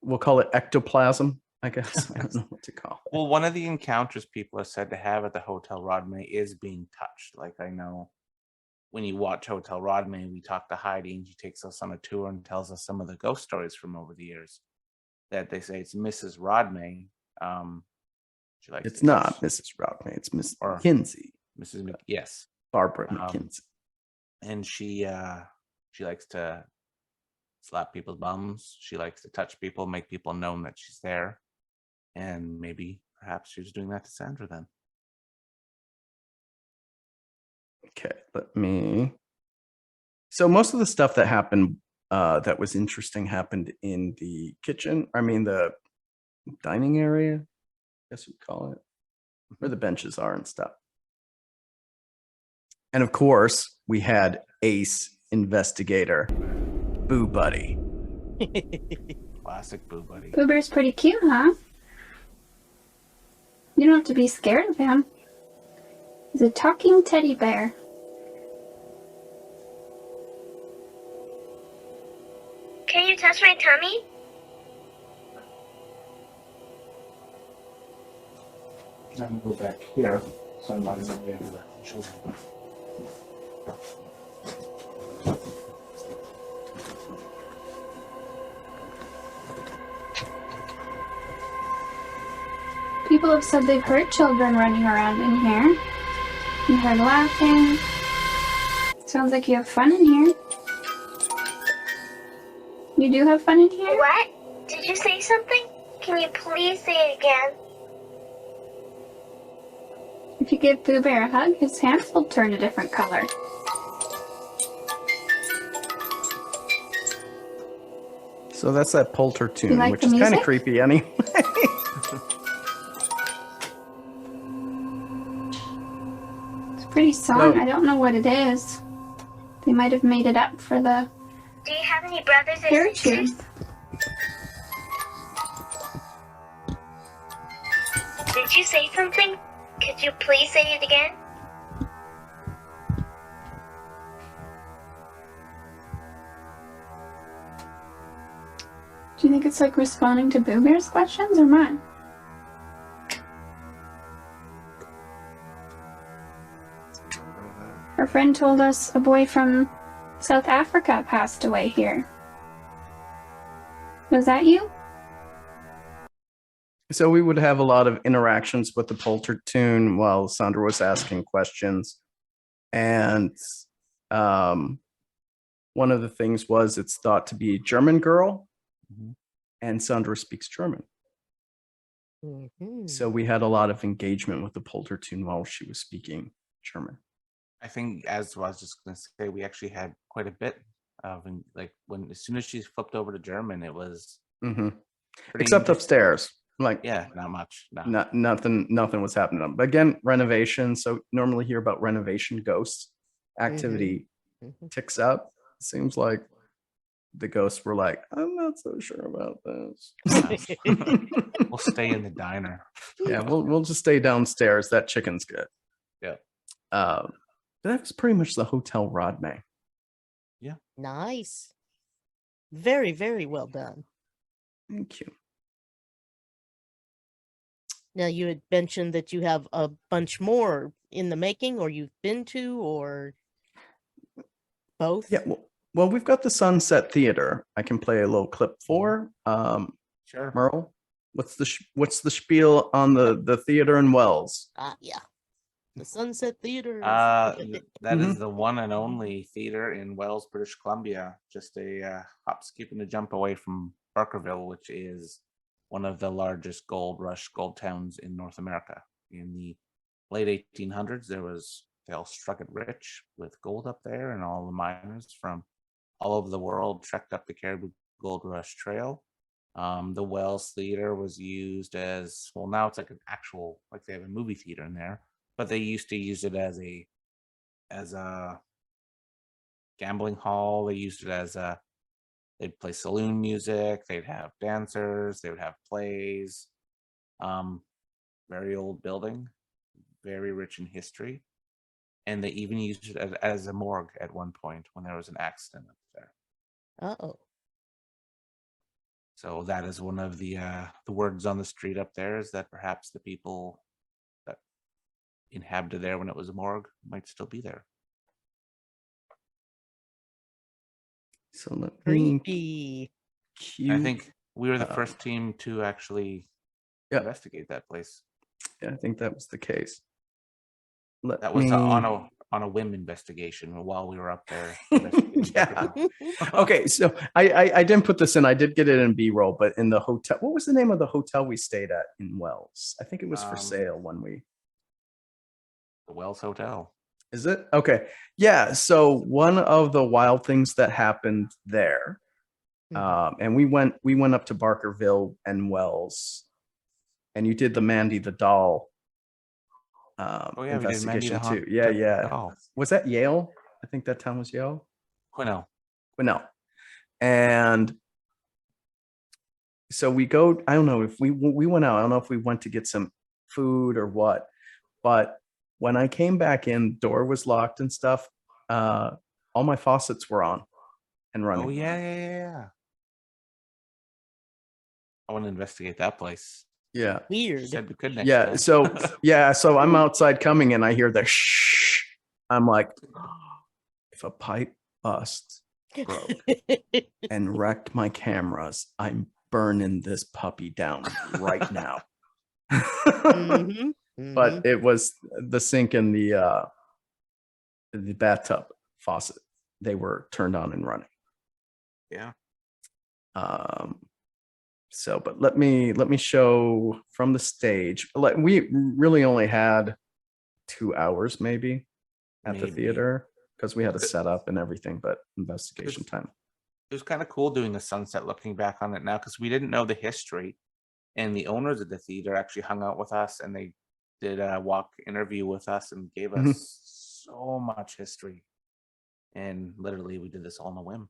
we'll call it ectoplasm, I guess. I don't know what to call it.
Well, one of the encounters people are said to have at the Hotel Rodney is being touched. Like I know when you watch Hotel Rodney, we talk to Heidi and she takes us on a tour and tells us some of the ghost stories from over the years. That they say it's Mrs. Rodney. She likes
It's
to
not
touch
Mrs. Rodney. It's Miss
Or-
McKinsey,
Mrs. Yes,
Barbara
Um,
McKinsey.
and she likes to slap people's bums. She likes to touch people, make people know that she's there, and maybe perhaps she was doing that to Sandra then.
Okay, let me. So most of the stuff that happened that was interesting happened in the kitchen. I mean, the dining area, I guess you'd call it, where the benches are and stuff. And of course, we had ace investigator, Boo Buddy.
Classic Boo Buddy.
Pooh Bear's pretty cute, huh? You don't have to be scared of him. He's a talking teddy bear.
Can you touch my tummy?
I'm gonna go back here. So I'm not gonna be able to show you.
People have said they've heard children running around in here. You heard laughing. Sounds like you have fun in here. You do have fun in here?
What? Did you say something? Can you please say it again?
If you give Pooh Bear a hug, his hands will turn a different color.
So that's that Polter tune,
You like
which
the
is kind of
music?
creepy anyway.
It's a pretty song.
No.
I don't know what it is. They might have made it up for the
Do you have any brothers or
hair
sisters?
tune.
Did you say something? Could you please say it again?
Do you think it's like responding to Boo Bear's questions or mine? Her friend told us a boy from South Africa passed away here. Was that you?
So we would have a lot of interactions with the Polter tune while Sandra was asking questions. And one of the things was it's thought to be a German girl, and Sandra speaks German.
Mhm.
So we had a lot of engagement with the Polter tune while she was speaking German.
I think, as I was just going to say, we actually had quite a bit of, like, as soon as she flipped over to German, it was
hmm
pretty
Except
interesting.
upstairs. Like
Yeah, not much. No.
nothing was happening. But again, renovation. So normally hear about renovation ghosts. Activity
Mhm.
ticks up. Seems like the ghosts were like, I'm not so sure about this.
We'll stay in the diner.
Yeah, we'll just stay downstairs. That chicken's good.
Yeah.
But that was pretty much the Hotel Rodney.
Nice. Very, very well done.
Thank you.
Now, you had mentioned that you have a bunch more in the making, or you've been to, or Both?
Yeah. Well, we've got the Sunset Theater. I can play a little clip for.
Sure.
Merle, what's the spiel on the theater in Wells?
Yeah. The Sunset Theater.
That
Mhm.
is the one and only theater in Wells, British Columbia. Just a hop, skip, and a jump away from Barkerville, which is one of the largest gold rush gold towns in North America. In the late 1800s, they all struck it rich with gold up there, and all the miners from all over the world trekked up the Caribou Gold Rush Trail. The Wells Theater was used as, well, now it's like an actual, like they have a movie theater in there, but they used to use it as a gambling hall. They used it as they'd play saloon music, they'd have dancers, they would have plays. Very old building, very rich in history. And they even used it as a morgue at one point when there was an accident up there.
Uh-oh.
So that is one of the words on the street up there, is that perhaps the people that inhabited there when it was a morgue might still be there.
So let me
Creepy.
I think we were the
uh,
first team to actually investigate that place.
Yeah, I think that was the case.
That was on a whim investigation while we were up there.
Yeah. Okay, so I didn't put this in. I did get it in B-roll, but in the hotel, what was the name of the hotel we stayed at in Wells? I think it was for sale when we.
The Wells Hotel.
Is it? Okay. Yeah. So one of the wild things that happened there, and we went up to Barkerville and Wells, and you did the Mandy the Doll investigation too. Yeah. Was that Yale? I think that town was Yale.
Quinnell.
And so we go, I don't know if we went out, I don't know if we went to get some food or what, but when I came back in, door was locked and stuff. All my faucets were on and running.
Oh yeah. I want to investigate that place.
Yeah.
Weird.
Said we could next time.
So I'm outside coming and I hear the shh. I'm like, if a pipe bust broke and wrecked my cameras, I'm burning this puppy down right now. But it was the sink and the bathtub faucet. They were turned on and running.
Yeah.
So, but let me show from the stage. We really only had 2 hours maybe at the theater because we had a setup and everything, but investigation time.
It was kind of cool doing the sunset looking back on it now, because we didn't know the history, and the owners of the theater actually hung out with us and they did a walk interview with us and gave us so much history. And literally we did this all on a whim.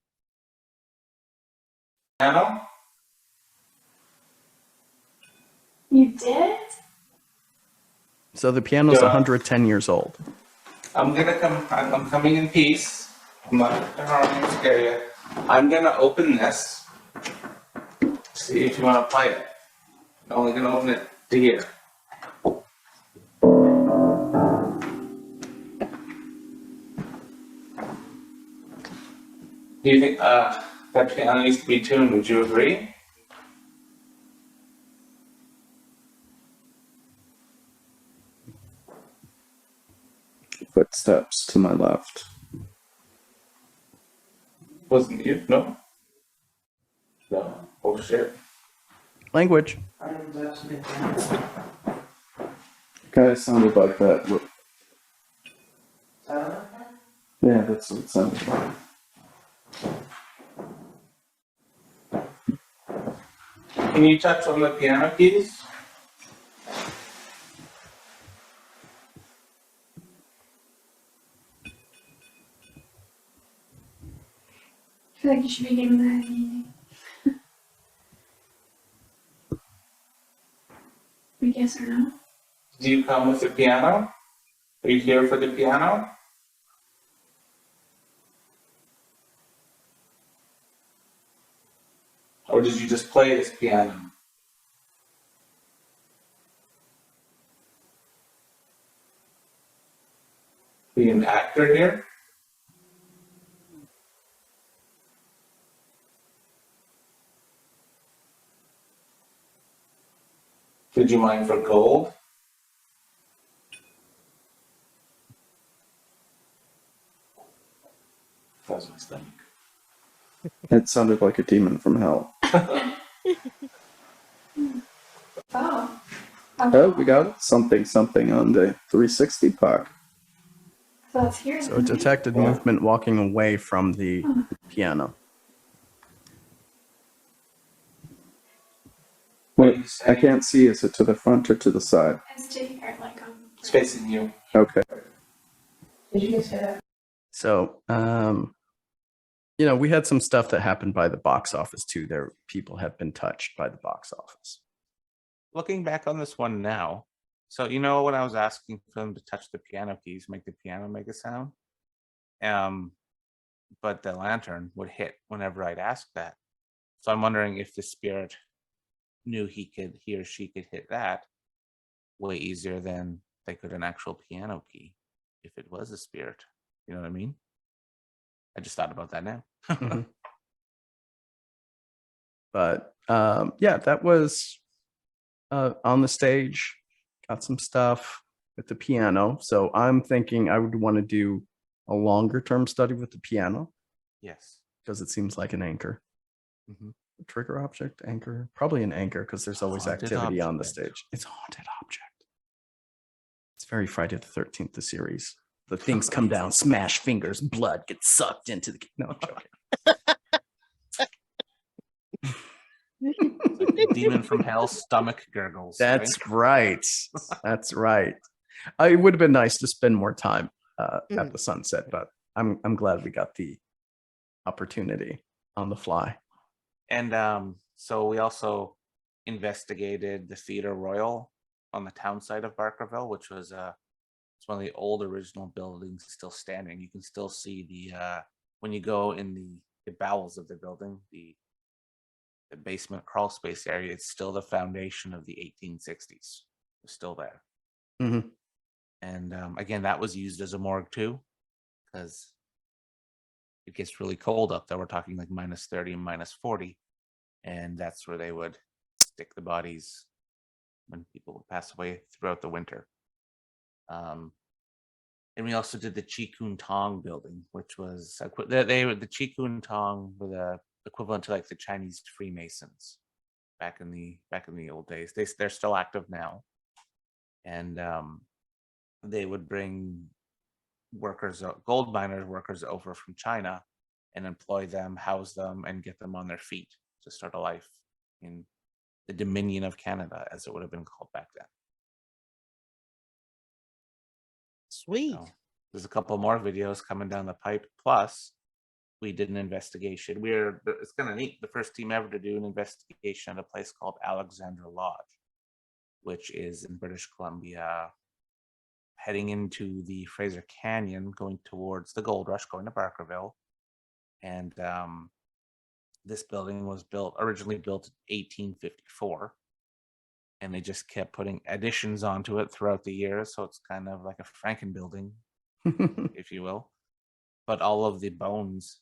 Piano?
You did?
So the piano's 110 years old.
I'm coming in peace. I'm not gonna scare you. I'm gonna open this. See if you want to play it. I'm only gonna open it to here. Do you think that piano needs to be tuned? Would you agree?
Footsteps to my left.
Wasn't you? No. No. Oh shit.
Language.
Kind of sounded like that. Yeah, that's what it sounded like.
Can you touch on the piano keys?
I feel like you should be getting that easy. Yes or no?
Do you come with the piano? Are you here for the piano? Or did you just play this piano? Are you an actor here?
Did you mine for gold? That's my stomach.
It sounded like a demon from hell.
Oh.
Oh, we got something on the 360 puck.
So it's here.
So it detected movement walking away from the piano.
Wait, I can't see. Is it to the front or to the side?
It's to here, like
It's facing you.
Okay.
Did you just say that?
So, we had some stuff that happened by the box office too. There, people have been touched by the box office.
Looking back on this one now, so when I was asking for them to touch the piano keys, make the piano make a sound, but the lantern would hit whenever I'd ask that. So I'm wondering if the spirit knew he or she could hit that way easier than they could an actual piano key, if it was a spirit. You know what I mean? I just thought about that now.
Mhm. But that was on the stage. Got some stuff with the piano. So I'm thinking I would want to do a longer term study with the piano
Yes.
because it seems like an anchor.
Mhm.
Trigger object, anchor, probably an anchor because there's always
Haunted
activity on the
object.
stage. It's a haunted object. It's very Friday the 13th, the series. The things come down, smash fingers, blood gets sucked into the. No, I'm joking.
It's like the demon from hell, stomach gurgles.
That's
right?
right. That's right. It would have been nice to spend more time at the sunset, but I'm glad we got the opportunity on the fly.
And so we also investigated the Theatre Royal on the town site of Barkerville, which was it's one of the old original buildings still standing. You can still see the when you go in the bowels of the building, the basement crawl space area, it's still the foundation of the 1860s. It's still there.
Mhm.
And again, that was used as a morgue too, because it gets really cold up there. We're talking like -30 and -40. And that's where they would stick the bodies when people would pass away throughout the winter. And we also did the Chikun Tong building, which was the Chikun Tong were the equivalent to like the Chinese Freemasons back in the old days. They're still active now, and they would bring gold miners workers over from China and employ them, house them, and get them on their feet to start a life in the Dominion of Canada, as it would have been called back then.
Sweet.
So there's a couple more videos coming down the pipe. Plus, we did an investigation. It's kind of neat. The first team ever to do an investigation at a place called Alexandra Lodge, which is in British Columbia, heading into the Fraser Canyon, going towards the Gold Rush, going to Barkerville. And this building was originally built in 1854. And they just kept putting additions onto it throughout the years. So it's kind of like a Franken building, if you will. But all of the bones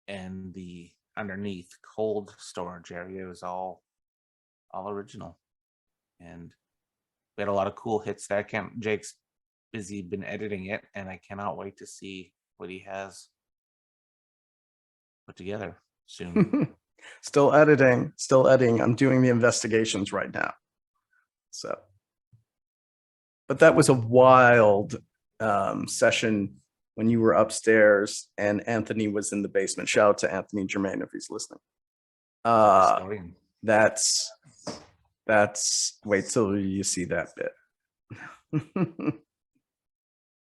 and the underneath cold storage area was all original. And we had a lot of cool hits there. Jake's busy been editing it, and I cannot wait to see what he has put together soon.
Still editing. I'm doing the investigations right now. So, but that was a wild session when you were upstairs and Anthony was in the basement. Shout out to Anthony Germain if he's listening. That's wait till you see that bit.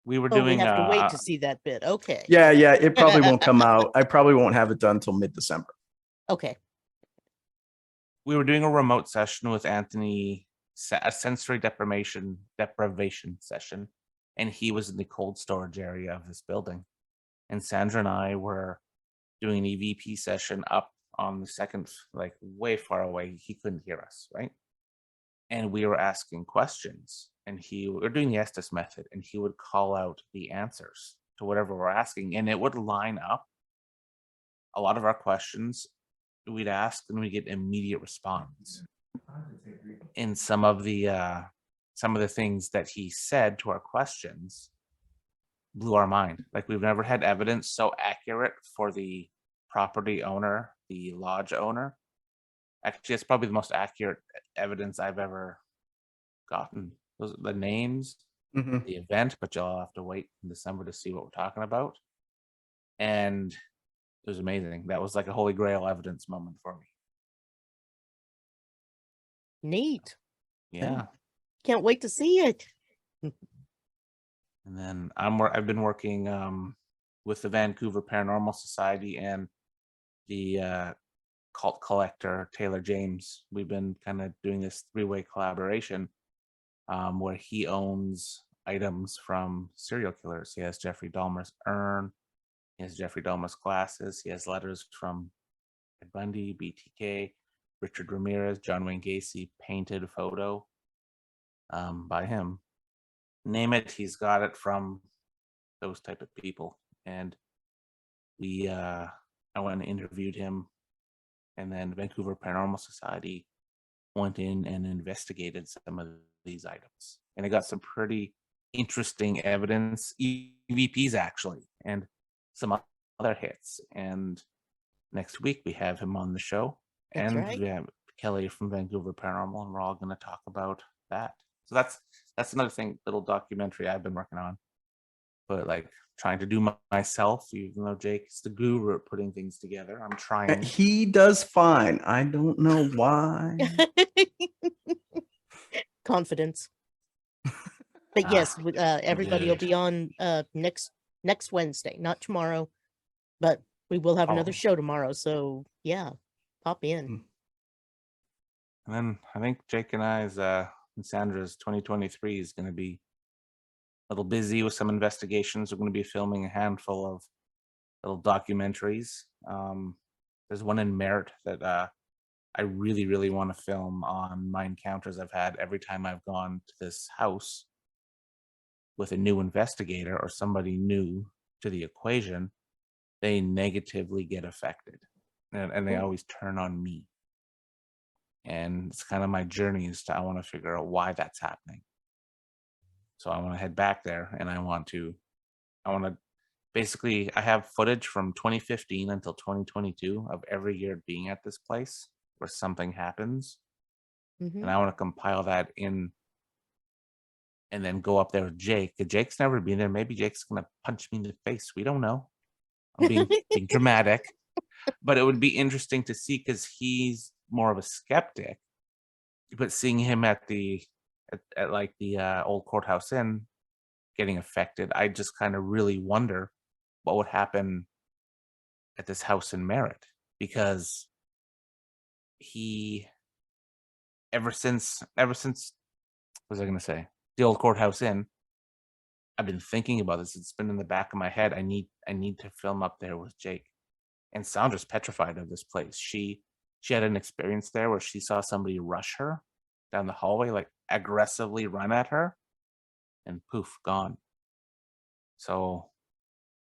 We were
Oh,
doing
we have to wait to see that bit. Okay.
Yeah, it probably won't come out. I probably won't have it done until mid-December.
Okay.
We were doing a remote session with Anthony, a sensory deprivation session, and he was in the cold storage area of this building. And Sandra and I were doing an EVP session up on the second, like way far away. He couldn't hear us, right? And we were asking questions, and we were doing the Estes method, and he would call out the answers to whatever we're asking, and it would line up. A lot of our questions we'd ask and we get immediate response. in some of the things that he said to our questions blew our mind. Like, we've never had evidence so accurate for the property owner, the lodge owner. Actually, it's probably the most accurate evidence I've ever gotten. Those the names,
Mhm.
the event, but you'll have to wait in December to see what we're talking about. And it was amazing. That was like a holy grail evidence moment for me.
Neat.
Yeah.
Can't wait to see it.
And then I've been working with the Vancouver Paranormal Society and the cult collector Taylor James. We've been kind of doing this 3-way collaboration where he owns items from serial killers. He has Jeffrey Dahmer's urn, he has Jeffrey Dahmer's glasses, he has letters from Ted Bundy, BTK, Richard Ramirez, John Wayne Gacy, painted photo by him. Name it, he's got it from those type of people. And I went and interviewed him, and then Vancouver Paranormal Society went in and investigated some of these items, and it got some pretty interesting evidence, EVPs actually, and some other hits. And next week we have him on the show.
That's
And
right.
we have Kelly from Vancouver Paranormal, and we're all going to talk about that. So that's another thing, little documentary I've been working on, but like trying to do myself, even though Jake is the guru at putting things together. I'm trying.
He does fine. I don't know why.
Confidence. But yes, everybody will
Good.
be on next Wednesday, not tomorrow, but we will have another
Oh.
show tomorrow. So yeah, pop in.
And then I think Jake and I's and Sandra's 2023 is going to be a little busy with some investigations. We're going to be filming a handful of little documentaries. There's one in Merritt that I really, really want to film on my encounters I've had every time I've gone to this house with a new investigator or somebody new to the equation. They negatively get affected, and they always turn on me. And it's kind of my journey is I want to figure out why that's happening. So I want to head back there, and I want to basically, I have footage from 2015 until 2022 of every year being at this place where something happens.
Mhm.
And I want to compile that in and then go up there with Jake. Jake's never been there. Maybe Jake's going to punch me in the face. We don't know. I'm being dramatic. But it would be interesting to see because he's more of a skeptic. But seeing him at like the old courthouse inn getting affected, I just kind of really wonder what would happen at this house in Merritt, because he ever since what was I going to say, the old courthouse inn, I've been thinking about this. It's been in the back of my head. I need to film up there with Jake. And Sandra's petrified of this place. She had an experience there where she saw somebody rush her down the hallway, like aggressively run at her, and poof, gone. So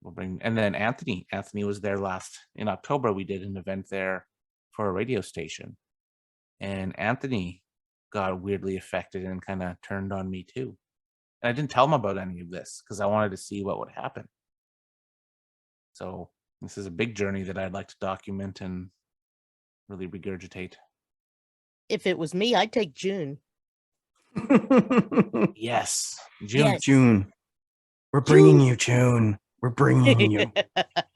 we'll bring, and then Anthony was there in October. We did an event there for a radio station, and Anthony got weirdly affected and kind of turned on me too. And I didn't tell him about any of this because I wanted to see what would happen. So this is a big journey that I'd like to document and really regurgitate.
If it was me, I'd take June.
Yes, June.
Yes.
June. We're bringing you, June. We're bringing you.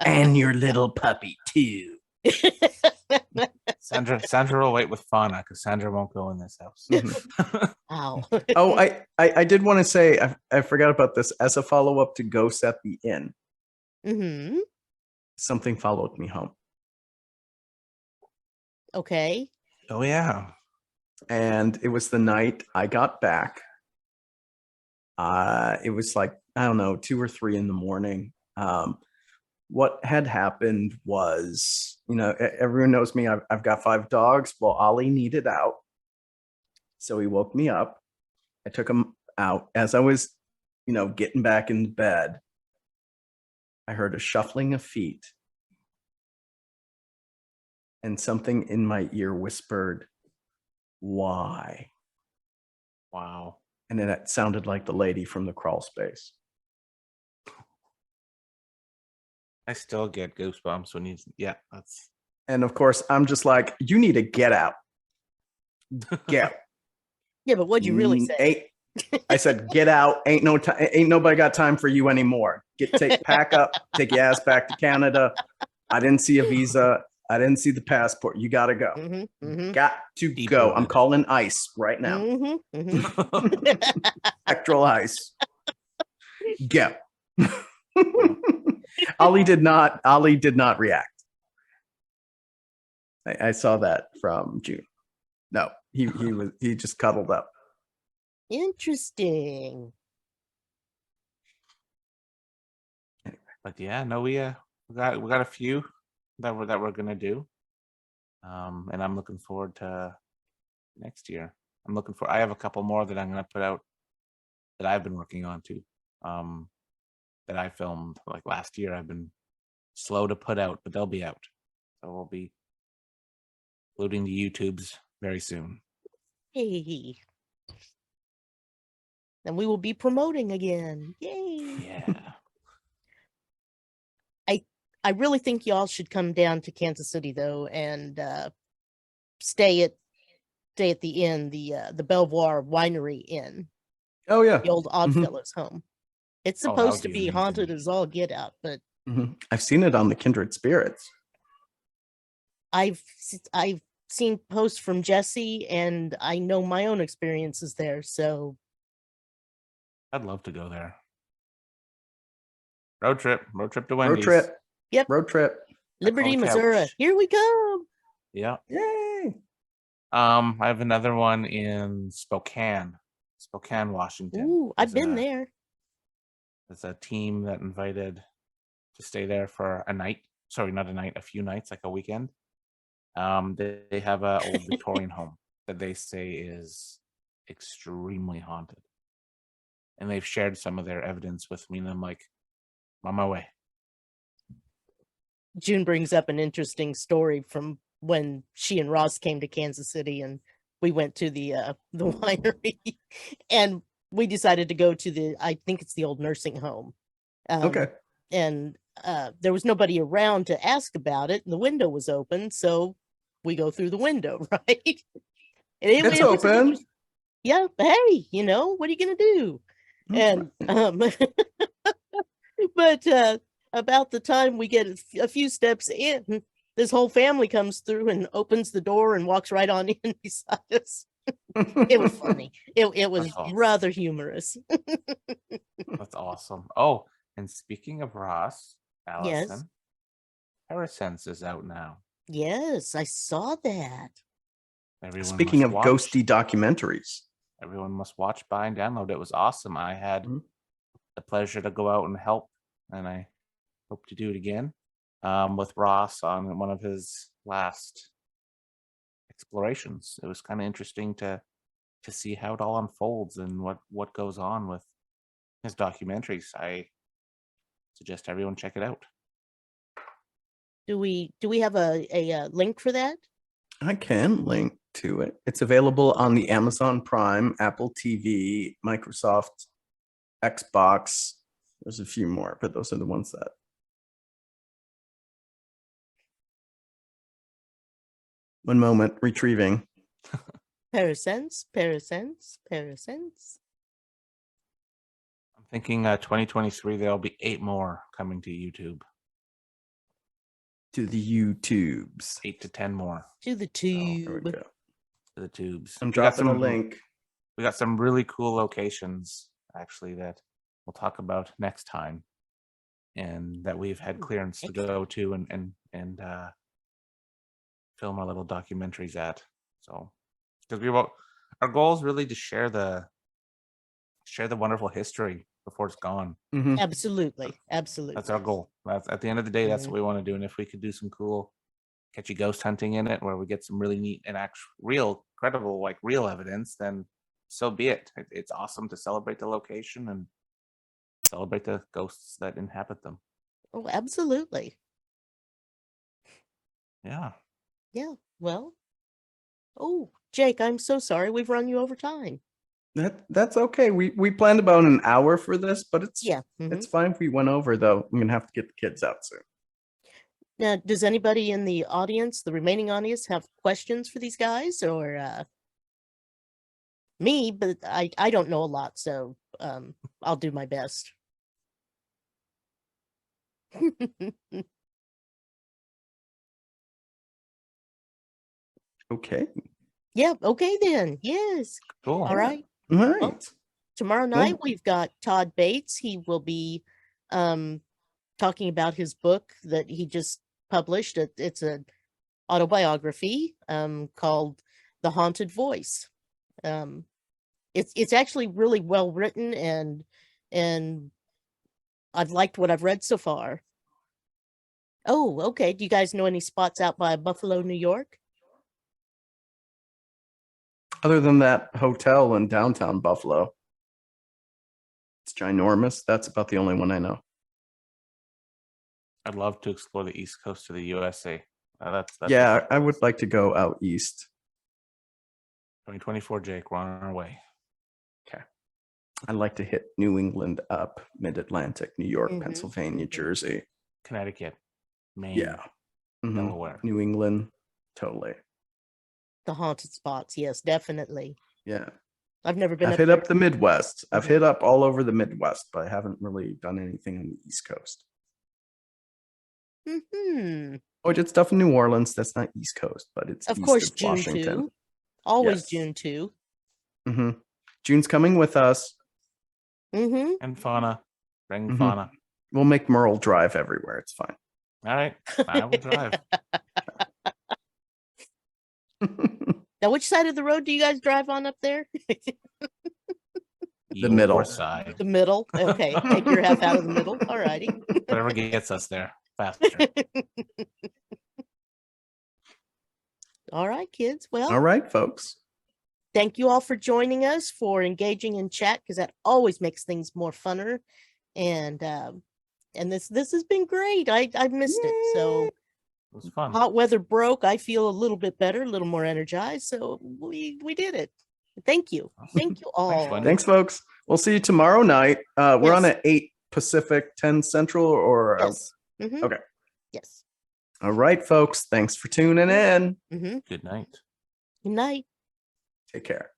And your little puppy, too.
Sandra will wait with Fauna because Sandra won't go in this house.
Wow.
Oh, I did want to say, I forgot about this. As a follow-up to Ghosts at the Inn,
Mm-hmm.
something followed me home.
Okay.
Oh, yeah.
And it was the night I got back. It was like, I don't know, 2 or 3 in the morning. What had happened was, everyone knows me. I've got 5 dogs. Well, Ollie needed out. So he woke me up. I took him out. As I was, getting back in bed, I heard a shuffling of feet. And something in my ear whispered, "Why?"
Wow.
And then it sounded like the lady from the crawl space.
I still get goosebumps when yeah, that's
And of course, I'm just like, you need to get out. Get.
Yeah, but what'd you really say?
I said, get out. Ain't nobody got time for you anymore. Pack up, take your ass back to Canada. I didn't see a visa. I didn't see the passport. You gotta go. Got to go. I'm calling ICE right now. Spectral ICE. Go. Ollie did not react. I saw that from June. No, he just cuddled up.
Interesting.
But yeah, no, we got a few that we're gonna do. And I'm looking forward to next year. I have a couple more that I'm gonna put out that I've been working on too. That I filmed like last year. I've been slow to put out, but they'll be out. So we'll be loading the YouTubes very soon.
Hey. And we will be promoting again. Yay.
Yeah.
I really think y'all should come down to Kansas City though, and stay at the inn, the Belvoir Winery Inn.
Oh yeah,
the old Oddfellows home. It's
that
supposed
would
to
be
be
amazing.
haunted as all get out, but
I've seen it on the Kindred Spirits.
I've seen posts from Jesse, and I know my own experiences there. So
I'd love to go there. Road trip to Wendy's.
Road trip.
Yep.
Road trip.
Liberty,
the
Missouri,
couch.
here we go.
Yeah.
Yay.
I have another one in Spokane, Washington.
Ooh, I've been there.
There's a team that invited to stay there for a night. Sorry, not a night, a few nights, like a weekend. They have an old Victorian home that they say is extremely haunted. And they've shared some of their evidence with me, and I'm like, I'm on my way.
June brings up an interesting story from when she and Ross came to Kansas City, and we went to the winery, and we decided to go to I think it's the old nursing home.
Okay.
And there was nobody around to ask about it, and the window was open, so we go through the window, right?
It's open.
Yeah, hey, what are you gonna do? And but about the time we get a few steps in, this whole family comes through and opens the door and walks right on in beside us. It was funny. It was
awesome.
rather humorous.
That's awesome. Oh, and speaking of Ross,
Yes.
Allison, Parasense is out now.
Yes, I saw that.
Everyone
Speaking
must
of
watch.
ghosty documentaries.
Everyone must watch, buy, and download. It was awesome. I had the pleasure to go out and help, and I hope to do it again with Ross on one of his last explorations. It was kind of interesting to see how it all unfolds and what goes on with his documentaries. I suggest everyone check it out.
Do we have a link for that?
I can link to it. It's available on the Amazon Prime, Apple TV, Microsoft, Xbox. There's a few more, but those are the ones that. One moment, retrieving.
Parasense.
I'm thinking 2023, there'll be 8 more coming to YouTube.
To the YouTubes.
8 to 10 more.
To the
There we
tube.
go.
To the tubes.
I'm
We got
dropping a link.
We got some really cool locations, actually, that we'll talk about next time, and that we've had clearance to go to and film our little documentaries at. So, because our goal is really to share the wonderful history before it's gone.
Absolutely.
That's our goal. That's at the end of the day, that's what we want to do. And if we could do some cool catchy ghost hunting in it, where we get some really neat and real, credible, like real evidence, then so be it. It's awesome to celebrate the location and celebrate the ghosts that inhabit them.
Oh, absolutely.
Yeah.
Yeah. Well. Oh, Jake, I'm so sorry. We've run you over time.
That's okay. We planned about an hour for this, but it's
Yeah.
it's fine if we went over though. I'm gonna have to get the kids out soon.
Now, does anybody in the audience, the remaining audience, have questions for these guys or me? But I don't know a lot, so I'll do my best.
Okay.
Yeah. Okay then. Yes.
Cool.
All right.
All
Well,
right.
tomorrow night we've got Todd Bates. He will be talking about his book that he just published. It's an autobiography called The Haunted Voice. It's actually really well written, and I've liked what I've read so far. Oh, okay. Do you guys know any spots out by Buffalo, New York?
Other than that hotel in downtown Buffalo, it's ginormous. That's about the only one I know.
I'd love to explore the East Coast of the USA. That's
Yeah, I would like to go out east.
2024, Jake. We're on our way.
Okay. I'd like to hit New England up, Mid-Atlantic, New York,
Mhm,
Pennsylvania,
mhm.
Jersey.
Connecticut, Maine,
Yeah. Mhm.
Delaware.
New England, totally.
The haunted spots, yes, definitely.
Yeah.
I've never been
I've
up
hit
there.
up the Midwest. I've
Mhm.
hit up all over the Midwest, but I haven't really done anything on the East Coast.
Hmm.
Oh, I did stuff in New Orleans. That's not East Coast, but it's
Of
east
course,
of
June
Washington.
2. Always
Yes.
June 2.
June's coming with us.
Mm-hmm.
And fauna. Bring
Mhm.
fauna.
We'll make Merle drive everywhere. It's fine.
All right. I will drive.
Now, which side of the road do you guys drive on up there?
The
middle.
side.
The middle. Okay, take your half out of the middle. All righty.
Whatever gets us there faster.
All right, kids. Well,
All right, folks.
thank you all for joining us, for engaging in chat, because that always makes things more funner. And this has been great. I've missed it. So
It was fun.
hot weather broke. I feel a little bit better, a little more energized. So we did it. Thank you. Thank you all.
Wendy.
Thanks, folks. We'll see you tomorrow night. We're on
Yes.
at 8 Pacific, 10 Central, or
Yes. Mhm.
okay.
Yes.
All right, folks. Thanks for tuning in.
Mm-hmm.
Good night.
Good night.
Take care.